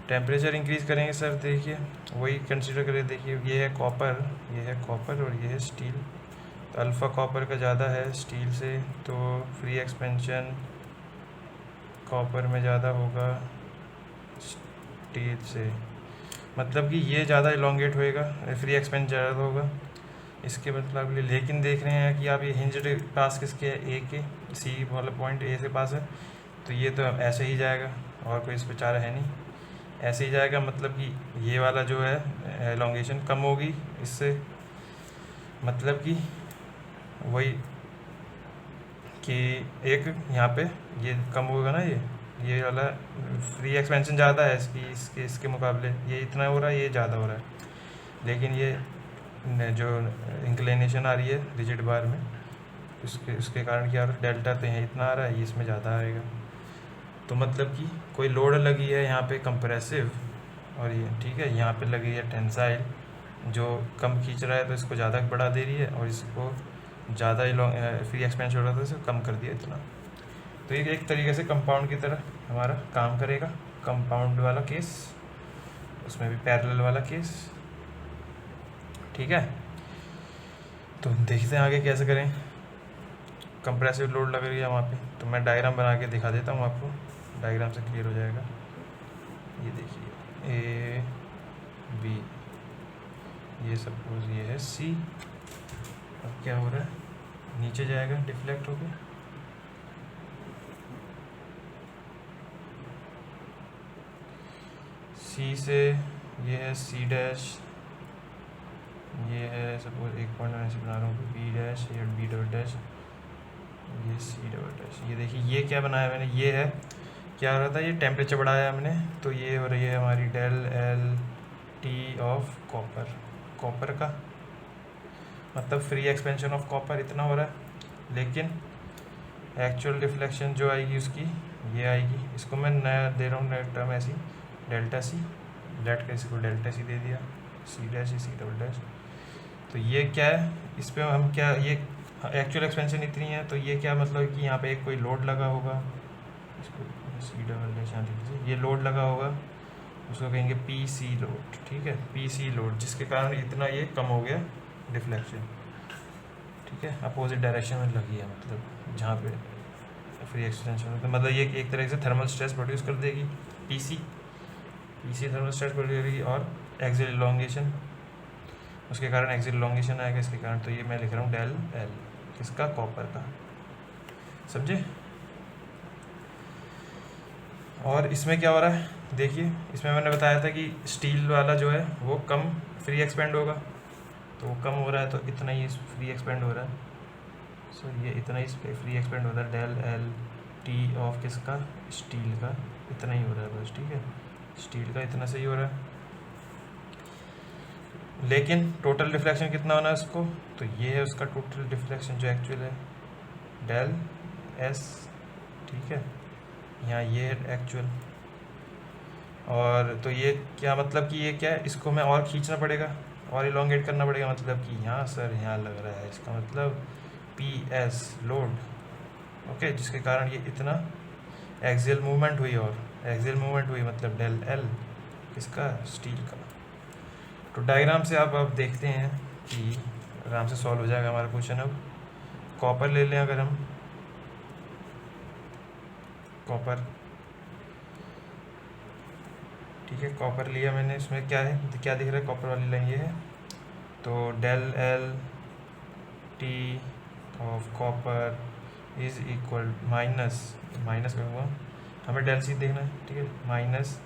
S1: टेम्परेचर इंक्रीज़ करेंगे सर, देखिए वही कंसीडर करें, देखिए ये है कॉपर, ये है कॉपर और ये है स्टील। तो अल्फ़ा कॉपर का ज़्यादा है स्टील से, तो फ्री एक्सपेंशन कॉपर में ज़्यादा होगा स्टील से, मतलब कि ये ज़्यादा इलोंगेट होएगा, फ्री एक्सपेंशन ज़्यादा होगा इसके मतलब। लेकिन देख रहे हैं कि आप ये हिंज्ड पास किसके है, ए के, सी वाला पॉइंट ए से पास है, तो ये तो ऐसे ही जाएगा, और कोई इस पर चारा है नहीं, ऐसे ही जाएगा। मतलब कि ये वाला जो है एलोंगेशन कम होगी इससे, मतलब कि वही कि एक यहाँ पे ये कम होगा ना, ये वाला फ्री एक्सपेंशन ज़्यादा है इसके मुकाबले, ये इतना हो रहा है, ये ज़्यादा हो रहा है, लेकिन ये जो इंक्लिनेशन आ रही है रिजिड बार में, उसके कारण क्या डेल्टा तो यहाँ इतना आ रहा है, ये इसमें ज़्यादा आएगा। तो मतलब कि कोई लोड लगी है यहाँ पे कंप्रेसिव, और ये ठीक है, यहाँ पे लगी है टेंसाइल जो कम खींच रहा है, तो इसको ज़्यादा बढ़ा दे रही है, और इसको ज़्यादा फ्री एक्सपेंशन हो रहा था, इसको कम कर दिया इतना। तो ये एक तरीके से कंपाउंड की तरह हमारा काम करेगा, कंपाउंड वाला केस, उसमें भी पैरेलल वाला केस, ठीक है। तो देखते हैं आगे कैसे करें। कंप्रेसिव लोड लग रही है वहाँ पे, तो मैं डायग्राम बना के दिखा देता हूँ आपको, डायग्राम से क्लियर हो जाएगा। ये देखिए ए बी, ये सपोज ये है सी, अब क्या हो रहा है, नीचे जाएगा डिफ्लेक्ट होके, सी से ये है सी डैश, ये है सपोज एक पॉइंट मैं ऐसे बना रहा हूँ बी डैश, ये बी डबल डैश, ये सी डबल डैश। ये देखिए ये क्या बनाया मैंने, ये है क्या हो रहा था, ये टेम्परेचर बढ़ाया हमने, तो ये हो रही है हमारी del L T of copper, copper का मतलब फ्री एक्सपेंशन ऑफ कॉपर इतना हो रहा है, लेकिन एक्चुअल रिफ्लेक्शन जो आएगी उसकी ये आएगी। इसको मैं नया दे रहा हूँ नया टर्म ऐसी, डेल्टा सी, लेट कर इसको डेल्टा सी दे दिया, C dash C double dash. तो ये क्या है, इस पर हम क्या, ये एक्चुअल एक्सपेंशन इतनी है, तो ये क्या मतलब कि यहाँ पे एक कोई लोड लगा होगा, इसको सी डबल डैश यहाँ देखिए, ये लोड लगा होगा, उसको कहेंगे पी सी लोड, ठीक है, पी सी लोड, जिसके कारण इतना ये कम हो गया डिफ्लेक्शन, ठीक है, अपोजिट डायरेक्शन में लगी है, मतलब जहाँ पे फ्री एक्सटेंशन, तो मतलब ये एक तरह से थर्मल स्ट्रेस प्रोड्यूस कर देगी, पीसी थर्मल स्ट्रेस प्रोड्यूस करेगी, और एक्सियल इलोंगेशन, उसके कारण एक्सियल इलोंगेशन आएगा इसके कारण। तो ये मैं लिख रहा हूँ डेल एल, किसका, कॉपर का, समझे। और इसमें क्या हो रहा है, देखिए इसमें मैंने बताया था कि स्टील वाला जो है वो कम फ्री एक्सपेंड होगा, तो वो कम हो रहा है, तो इतना ही फ्री एक्सपेंड हो रहा है, सो ये इतना ही फ्री एक्सपेंड हो रहा है, डेल एल टी ऑफ किसका, स्टील का, इतना ही हो रहा है बस, ठीक है, स्टील का इतना सही हो रहा है। लेकिन टोटल डिफ्लेक्शन कितना होना है उसको, तो ये है उसका टोटल डिफ्लेक्शन जो एक्चुअल है, डेल एस, ठीक है, यहाँ ये है एक्चुअल। और तो ये क्या मतलब कि ये क्या है, इसको मैं और खींचना पड़ेगा और इलोंगेट करना पड़ेगा, मतलब कि यहाँ सर यहाँ लग रहा है, इसका मतलब पी एस लोड, ओके, जिसके कारण ये इतना एक्सियल मूवमेंट हुई, और एक्सियल मूवमेंट हुई मतलब डेल एल किसका, स्टील का। तो डायग्राम से आप अब देखते हैं कि आराम से सॉल्व हो जाएगा हमारा क्वेश्चन। अब कॉपर ले लें, अगर हम कॉपर ठीक है, कॉपर लिया मैंने, इसमें क्या है, क्या दिख रहा है, कॉपर वाली लाइन ये है, तो del L T of copper is equal minus करूँगा, हमें डेल सी देखना है, ठीक है, माइनस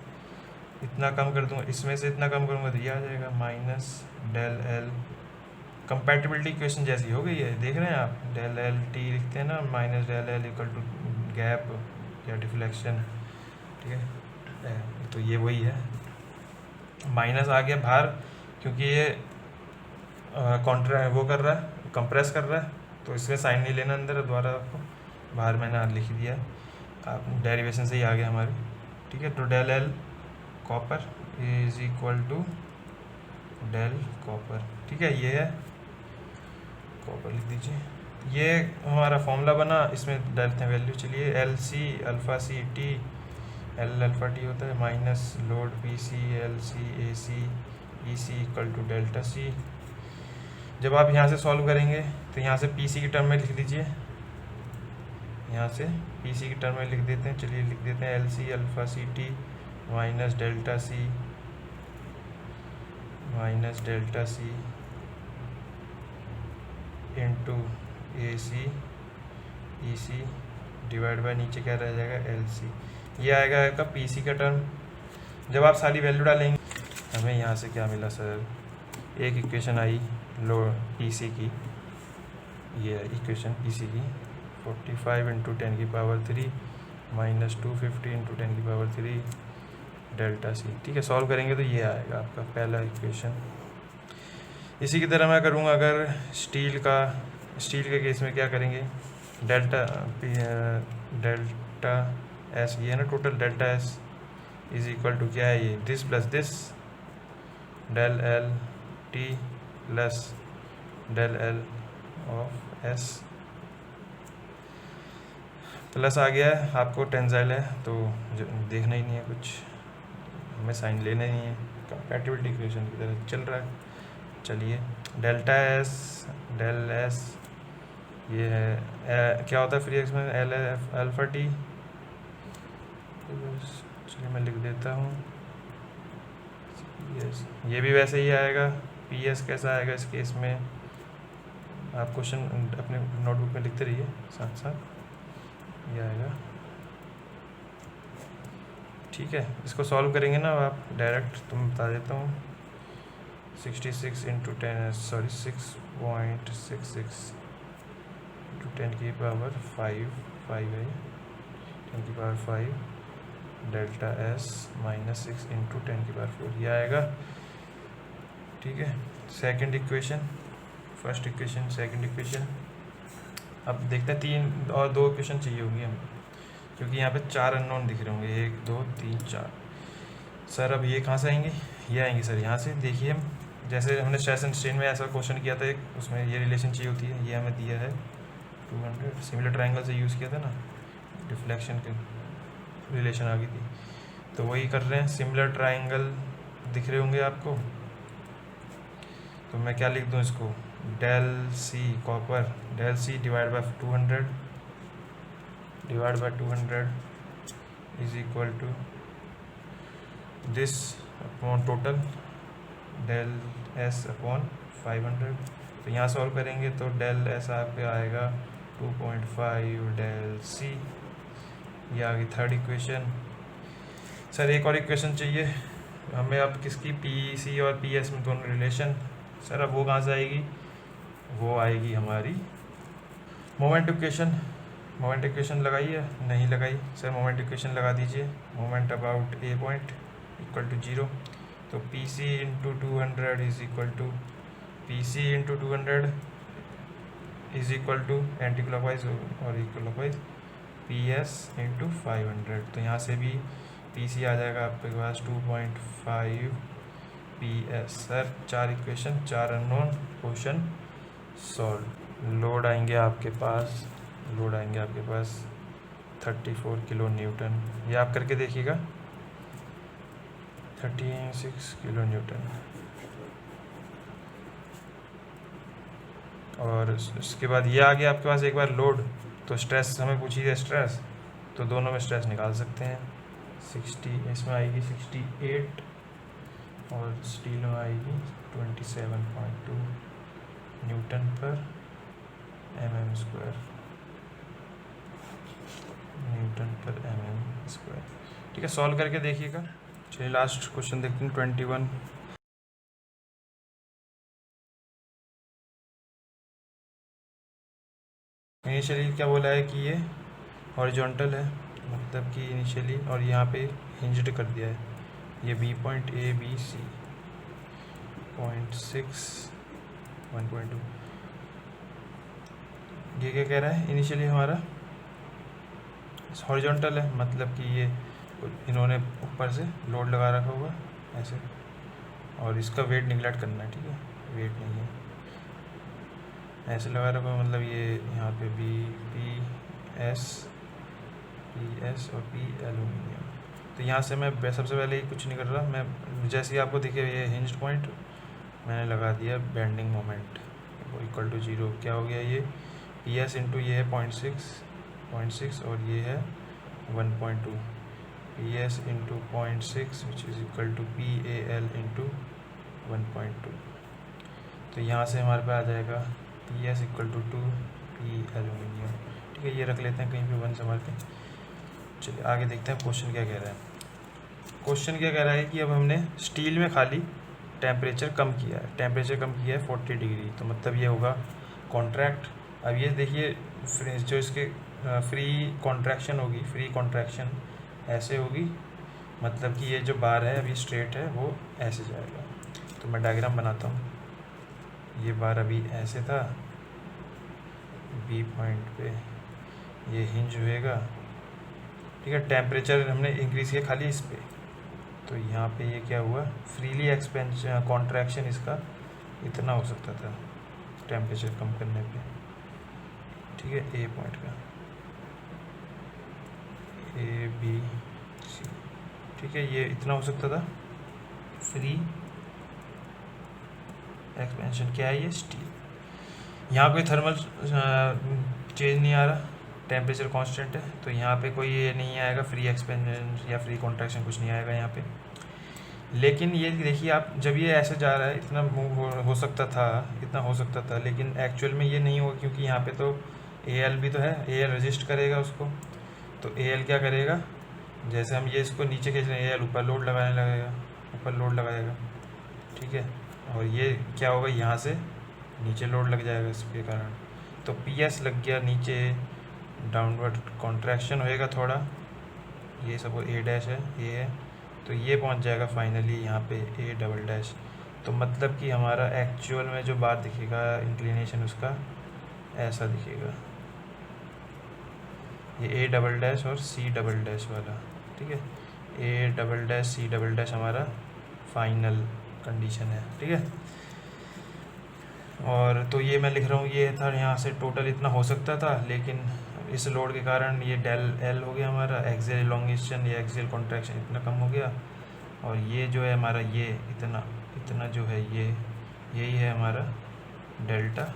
S1: इतना कम कर दूँगा, इसमें से इतना कम करूँगा तो ये आ जाएगा minus del L, compatibility equation जैसी हो गई है, देख रहे हैं आप, डेल एल टी लिखते हैं ना, minus del L equal to gap या डिफ्लेक्शन, ठीक है, तो ये वही है, माइनस आ गया बाहर क्योंकि ये कॉन्ट्रा वो कर रहा है, कंप्रेस कर रहा है, तो इसमें साइन नहीं लेना अंदर, द्वारा आपको बाहर मैंने लिख दिया, आप डेरिवेशन से ही आ गया हमारे, ठीक है, तो del L copper is equal to del copper, ठीक है, ये है कॉपर, लिख दीजिए, ये हमारा फॉर्मूला बना, इसमें डालते हैं वैल्यू, चलिए L C alpha C T, L alpha T होता है minus load P C L C A C E C equal to delta C. जब आप यहाँ से सॉल्व करेंगे तो यहाँ से पी सी की टर्म में लिख दीजिए, यहाँ से पी सी की टर्म में लिख देते हैं, चलिए लिख देते हैं L C alpha C T minus delta C into A C E C divide by नीचे क्या रह जाएगा एल सी, ये आएगा आपका पी सी का टर्म। जब आप सारी वैल्यू डालेंगे हमें यहाँ से क्या मिला सर, एक इक्वेशन आई लो पी सी की, ये है इक्वेशन पी सी की 45 इंटू 10 की पावर 3 माइनस 250 इंटू 10 की पावर 3 डेल्टा सी, ठीक है, सॉल्व करेंगे तो ये आएगा आपका पहला इक्वेशन। इसी की तरह मैं करूँगा अगर स्टील के केस में क्या करेंगे, डेल्टा एस, ये है ना total, delta S is equal to क्या है, ये this plus this, del L T plus del L of S, plus आ गया है, आपको टेंजाइल है तो देखना ही नहीं है कुछ, हमें साइन लेना ही नहीं है, कंपैटिबिलिटी इक्वेशन की तरह चल रहा है। चलिए डेल्टा एस डेल एस ये है क्या होता है free expression L alpha T, चलिए मैं लिख देता हूँ यस, ये भी वैसे ही आएगा, पी एस कैसा आएगा इस केस में, आप क्वेश्चन अपने नोटबुक में लिखते रहिए साथ साथ, ये आएगा, ठीक है। इसको सॉल्व करेंगे ना आप डायरेक्ट, तो मैं बता देता हूँ 66 इंटू 6.66 इंटू 10 की पावर 5 है, 10 की power 5 delta S minus 6 into 10 की पावर 4, ये आएगा, ठीक है। Second equation, first equation, second equation, अब देखते हैं 3 और 2 इक्वेशन चाहिए होंगी हमें, क्योंकि यहाँ पे 4 अननोन दिख रहे होंगे, 1 2 3 4। सर अब ये कहाँ से आएंगे, ये आएंगे सर यहाँ से, देखिए हम जैसे हमने स्ट्रेस एंड स्ट्रेन में ऐसा क्वेश्चन किया था एक, उसमें ये रिलेशन चाहिए होती है, ये हमें दिया है 200, सिमिलर ट्रायंगल से यूज़ किया था ना, डिफ्लेक्शन के रिलेशन आ गई थी, तो वही कर रहे हैं, सिमिलर ट्रायंगल दिख रहे होंगे आपको, तो मैं क्या लिख दूँ इसको, del C copper, del C divide by 200 is equal to this upon total del S upon 500, तो यहाँ सॉल्व करेंगे तो डेल एस आपके आएगा 2.5 डेल सी, ये आ गई थर्ड इक्वेशन। सर एक और इक्वेशन चाहिए हमें, अब किसकी, पी सी और पी एस में दोनों रिलेशन, सर अब वो कहाँ से आएगी, वो आएगी हमारी मोमेंट इक्वेशन। मोमेंट इक्वेशन लगाई है, नहीं लगाई, सर मोमेंट इक्वेशन लगा दीजिए, moment about A point equal to 0, तो P C into 200 is equal to P C into 200 is equal to anti clockwise और इक्वलवाइज पी एस इंटू 500, तो यहाँ से भी पी सी आ जाएगा आपके पास 2.5 P S. Sir 4 equation, 4 unknown, question solve. Load आएंगे आपके पास 34 किलो न्यूटन, ये आप करके देखिएगा, 36 किलो न्यूटन, और उसके बाद ये आ गया आपके पास एक बार लोड, तो स्ट्रेस हमें पूछी है स्ट्रेस, तो दोनों में स्ट्रेस निकाल सकते हैं, 60, इसमें आएगी 68 और स्टील में आएगी 27.2 न्यूटन पर mm², न्यूटन पर mm²। ठीक है, सॉल्व करके देखिएगा। चलिए लास्ट क्वेश्चन देखते हैं 21। इनिशियली क्या बोला है कि ये हॉरिजॉन्टल है, मतलब कि इनिशियली, और यहाँ पे हिंज्ड कर दिया है। ये B point A B C 0.6 1.2, ये क्या कह रहा है, इनिशियली हमारा हॉरिजॉन्टल है, मतलब कि ये इन्होंने ऊपर से लोड लगा रखा होगा ऐसे, और इसका वेट निगलेक्ट करना है। ठीक है, वेट नहीं है, ऐसे लगा रखा होगा, मतलब ये यहाँ पे बी पी एस और पी एल्यूमिनियम। तो यहाँ से मैं सबसे पहले ही कुछ नहीं कर रहा, मैं जैसे ही आपको दिखे ये हिंज पॉइंट मैंने लगा दिया बेंडिंग मोमेंट इक्वल टू 0। क्या हो गया, ये पी एस इंटू ये है 0.6 और ये है 1.2, P S into 0.6 which is equal to P A L into 1.2। तो यहाँ से हमारे पे आ जाएगा P S equal to 2 P aluminium. ठीक है, ये रख लेते हैं कहीं पे 1 संभाल के। चलिए आगे देखते हैं क्वेश्चन क्या कह रहा है। क्वेश्चन क्या कह रहा है कि अब हमने स्टील में खाली टेम्परेचर कम किया है, टेम्परेचर कम किया है 40 डिग्री, तो मतलब ये होगा कॉन्ट्रैक्ट। अब ये देखिए जो इसके फ्री कॉन्ट्रैक्शन होगी, फ्री कॉन्ट्रैक्शन ऐसे होगी, मतलब कि ये जो बार है अभी स्ट्रेट है वो ऐसे जाएगा। तो मैं डायग्राम बनाता हूँ। ये बार अभी ऐसे था, बी पॉइंट पे ये हिंज होएगा। ठीक है, टेम्परेचर हमने इंक्रीज़ किया खाली इस पे, तो यहाँ पे ये क्या हुआ, फ्रीली एक्सपेंशन कॉन्ट्रैक्शन इसका इतना हो सकता था टेम्परेचर कम करने पे। ठीक है, ए पॉइंट का ए बी सी, ठीक है, ये इतना हो सकता था फ्री एक्सपेंशन। क्या है ये, स्टील। यहाँ कोई थर्मल चेंज नहीं आ रहा, टेम्परेचर कांस्टेंट है, तो यहाँ पे कोई ये नहीं आएगा फ्री एक्सपेंशन या फ्री कॉन्ट्रैक्शन, कुछ नहीं आएगा यहाँ पे। लेकिन ये देखिए आप, जब ये ऐसे जा रहा है इतना मूव हो सकता था, इतना हो सकता था, लेकिन एक्चुअल में ये नहीं होगा, क्योंकि यहाँ पे तो ए एल भी तो है, ए एल रजिस्ट करेगा उसको। तो ए एल क्या करेगा, जैसे हम ये इसको नीचे खींच रहे हैं, ए एल ऊपर लोड लगाने लगेगा, ऊपर लोड लगाएगा। ठीक है, और ये क्या होगा, यहाँ से नीचे लोड लग जाएगा इसके कारण, तो पी एस लग गया नीचे, डाउनवर्ड कॉन्ट्रैक्शन होएगा थोड़ा, ये सब ए डैश है, ए है, तो ये पहुंच जाएगा फाइनली यहाँ पे ए डबल डैश। तो मतलब कि हमारा एक्चुअल में जो बात दिखेगा इंक्लिनेशन उसका ऐसा दिखेगा, ये ए डबल डैश और सी डबल डैश वाला। ठीक है, A double dash C double dash हमारा फाइनल कंडीशन है। ठीक है, और तो ये मैं लिख रहा हूँ, ये था यहाँ से टोटल इतना हो सकता था, लेकिन इस लोड के कारण ये डेल एल हो गया हमारा, एक्सियल इलोंगेशन या एक्सियल कॉन्ट्रैक्शन इतना कम हो गया, और ये जो है हमारा ये इतना जो है ये यही है हमारा डेल्टा,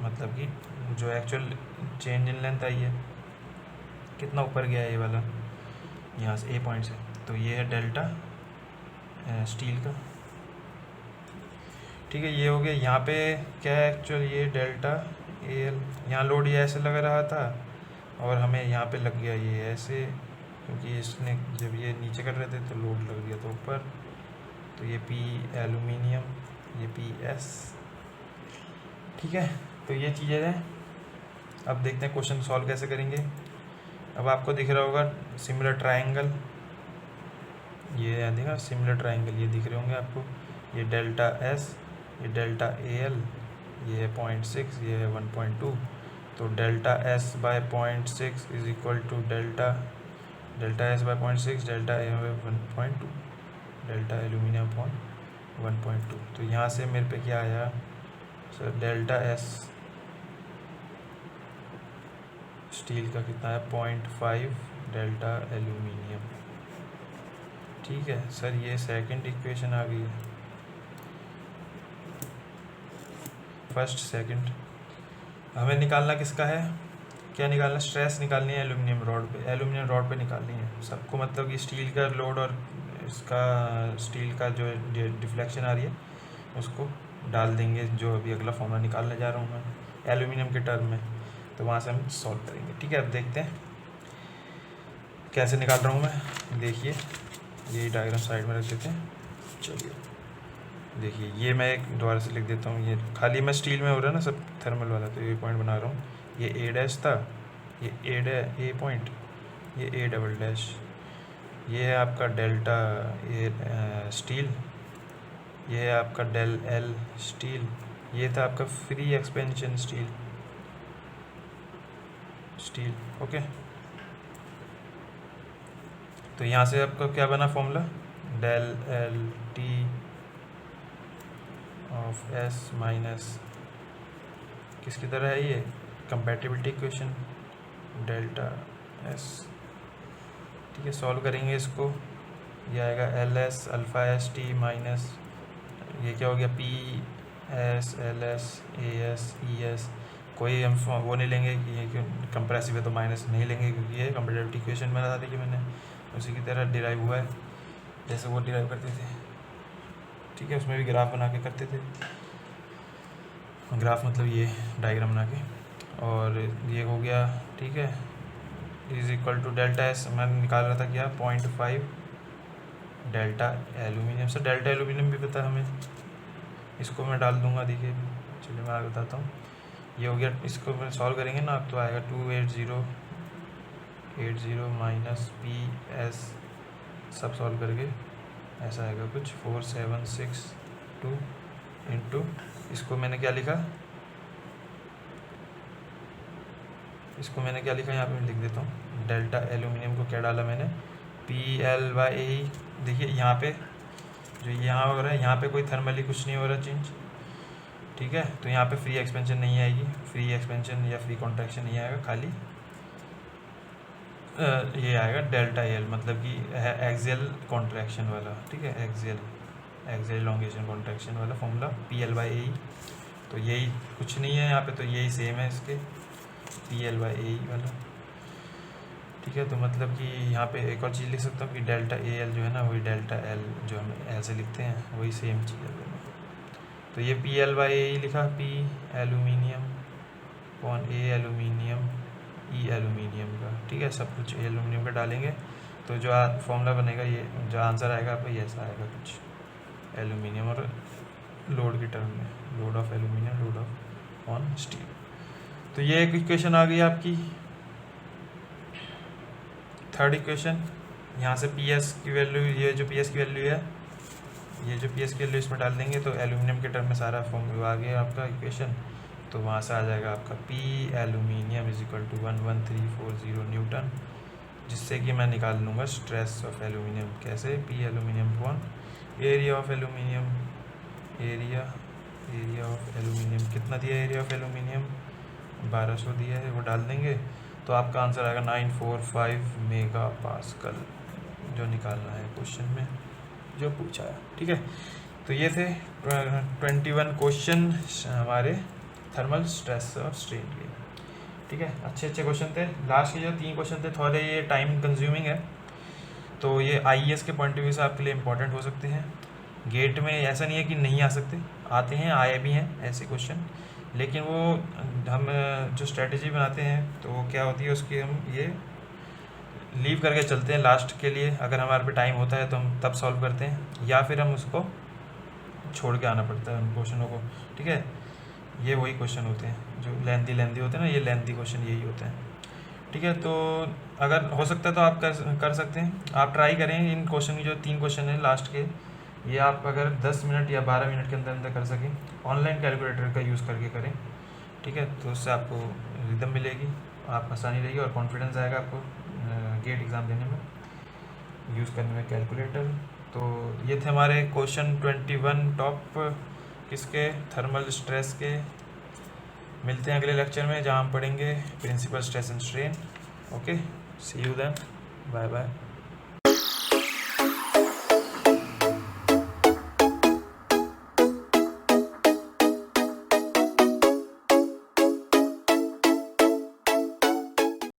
S1: मतलब कि जो एक्चुअल चेंज इन लेंथ आई है, कितना ऊपर गया है ये वाला यहाँ से ए पॉइंट से, तो ये है डेल्टा स्टील का। ठीक है, ये हो गया। यहाँ पे क्या है एक्चुअल, ये डेल्टा ए एल, यहाँ लोड ये ऐसे लग रहा था और हमें यहाँ पे लग गया ये ऐसे, क्योंकि इसने जब ये नीचे कर रहे थे तो लोड लग गया था ऊपर, तो ये पी एल्यूमिनियम, ये पी एस। ठीक है, तो ये चीज़ें हैं। अब देखते हैं क्वेश्चन सॉल्व कैसे करेंगे। अब आपको दिख रहा होगा सिमिलर ट्रायंगल, ये देखा सिमिलर ट्रायंगल, ये दिख रहे होंगे आपको, ये डेल्टा एस, ये डेल्टा ए एल, ये है 0.6, ये है 1.2, तो delta S by 0.6 is equal to delta S by 0.6, delta A by 1.2, delta aluminium point 1.2। तो यहाँ से मेरे पे क्या आया सर, डेल्टा एस स्टील का कितना है 0.5 डेल्टा एल्यूमिनियम। ठीक है सर, ये सेकंड इक्वेशन आ गई है, फर्स्ट सेकंड। हमें निकालना किसका है, क्या निकालना है, स्ट्रेस निकालनी है एल्यूमिनियम रॉड पे, एल्यूमिनियम रॉड पे निकालनी है सबको, मतलब कि स्टील का लोड और इसका स्टील का जो डिफ्लेक्शन आ रही है उसको डाल देंगे, जो अभी अगला फॉर्मूला निकालने जा रहा हूँ मैं एल्यूमिनियम के टर्म में, तो वहाँ से हम सॉल्व करेंगे। ठीक है, अब देखते हैं कैसे निकाल रहा हूँ मैं। देखिए ये डायग्राम साइड में रख देते हैं। चलिए देखिए, ये मैं एक दोबारा से लिख देता हूँ, ये खाली मैं स्टील में हो रहा है ना सब थर्मल वाला, तो ये पॉइंट बना रहा हूँ। ये ए डैश था, ये ए पॉइंट, ये ए डबल डैश, ये है आपका डेल्टा ए स्टील, ये है आपका डेल एल स्टील, ये था आपका फ्री एक्सपेंशन स्टील। ओके, तो यहाँ से आपका क्या बना formula, del L T of S minus किसकी तरह है, ये कंपैटिबिलिटी इक्वेशन डेल्टा एस। ठीक है, सॉल्व करेंगे इसको, ये आएगा L S alpha S T minus ये क्या हो गया P S L S A S E S, कोई हम वो नहीं लेंगे कि ये कंप्रेसिव है तो माइनस नहीं लेंगे, क्योंकि ये कंपैटिबिलिटी इक्वेशन बता दी कि मैंने उसी की तरह डिराइव हुआ है जैसे वो डिराइव करते थे। ठीक है, उसमें भी ग्राफ बना के करते थे, ग्राफ मतलब ये डायग्राम बना के, और ये हो गया। ठीक है, is equal to delta S मैंने निकाल रहा था क्या 0.5 डेल्टा एल्यूमिनियम से, डेल्टा एल्यूमिनियम भी पता हमें, इसको मैं डाल दूंगा। देखिए चलिए मैं आगे बताता हूँ, ये हो गया, इसको मैं सॉल्व करेंगे ना तो आएगा 280 माइनस पी एस, सब सॉल्व करके ऐसा आएगा कुछ 4762 इंटू, इसको मैंने क्या लिखा, यहाँ पे मैं लिख देता हूँ, डेल्टा एल्यूमिनियम को क्या डाला मैंने पी एल बाई ए। देखिए यहाँ पे जो यहाँ हो रहा है, यहाँ पे कोई थर्मली कुछ नहीं हो रहा चेंज। ठीक है, तो यहाँ पे फ्री एक्सपेंशन नहीं आएगी, फ्री एक्सपेंशन या फ्री कॉन्ट्रैक्शन नहीं आएगा, खाली ये आएगा डेल्टा एल, मतलब कि एक्सियल कॉन्ट्रैक्शन वाला। ठीक है, एक्सियल इलॉन्गेशन कॉन्ट्रैक्शन वाला फॉर्मूला पी एल बाई ए, तो यही कुछ नहीं है यहाँ पे, तो यही सेम है इसके पी एल बाई ए वाला। ठीक है, तो मतलब कि यहाँ पे एक और चीज़ लिख सकता हूँ कि डेल्टा ए एल जो है ना, वही डेल्टा एल जो हम ऐसे लिखते हैं वही सेम चीज़ है दोनों। तो ये पी एल बाई ए लिखा, पी एल्यूमिनियम अपॉन ए एल्यूमिनियम ई एल्यूमिनियम का। ठीक है, सब कुछ एल्यूमिनियम का डालेंगे तो जो फॉर्मूला बनेगा, ये जो आंसर आएगा आपका ये ऐसा आएगा कुछ, एल्यूमिनियम और लोड की टर्म में, load of aluminium, load of on steel. तो ये एक इक्वेशन आ गई आपकी। थर्ड इक्वेशन, यहाँ से पी एस की वैल्यू, ये जो पी एस की वैल्यू है, ये जो पी एस की वैल्यू इसमें डाल देंगे तो एल्यूमिनियम के टर्म में सारा फॉर्मूला आ गया आपका इक्वेशन, तो वहाँ से आ जाएगा आपका P aluminium is equal to 11340 newton, जिससे कि मैं निकाल लूँगा स्ट्रेस ऑफ एल्यूमिनियम। कैसे, P aluminium upon area of aluminium, area of aluminium कितना दिया, एरिया ऑफ एल्यूमिनियम 1200 दिया है, वो डाल देंगे तो आपका आंसर आएगा 945 मेगा पास्कल, जो निकालना है क्वेश्चन में जो पूछा है। ठीक है, तो ये थे 21 क्वेश्चन हमारे थर्मल स्ट्रेस और स्ट्रेन के। ठीक है, अच्छे क्वेश्चन थे। लास्ट के जो 3 क्वेश्चन थे थोड़े ये टाइम कंज्यूमिंग है, तो ये आईएएस के पॉइंट ऑफ व्यू से आपके लिए इम्पोर्टेंट हो सकते हैं। गेट में ऐसा नहीं है कि नहीं आ सकते, आते हैं, आए भी हैं ऐसे क्वेश्चन, लेकिन वो हम जो स्ट्रेटजी बनाते हैं तो वो क्या होती है, उसकी हम ये लीव करके चलते हैं लास्ट के लिए। अगर हमारे पे टाइम होता है तो हम तब सॉल्व करते हैं, या फिर हम उसको छोड़ के आना पड़ता है उन क्वेश्चनों को। ठीक है, ये वही क्वेश्चन होते हैं जो लेंदी होते हैं ना, ये लेंदी क्वेश्चन यही होते हैं। ठीक है, तो अगर हो सकता है तो आप कर सकते हैं, आप ट्राई करें इन क्वेश्चन की, जो 3 क्वेश्चन हैं लास्ट के, ये आप अगर 10 मिनट या 12 मिनट के अंदर कर सकें, ऑनलाइन कैलकुलेटर का यूज़ करके करें। ठीक है, तो उससे आपको रिदम मिलेगी, आप आसानी रहेगी और कॉन्फिडेंस आएगा आपको गेट एग्ज़ाम देने में, यूज़ करने में कैलकुलेटर। तो ये थे हमारे क्वेश्चन 21 टॉप किसके, थर्मल स्ट्रेस के। मिलते हैं अगले लेक्चर में जहाँ हम पढ़ेंगे principal stress and strain. Okay, see you then, bye bye.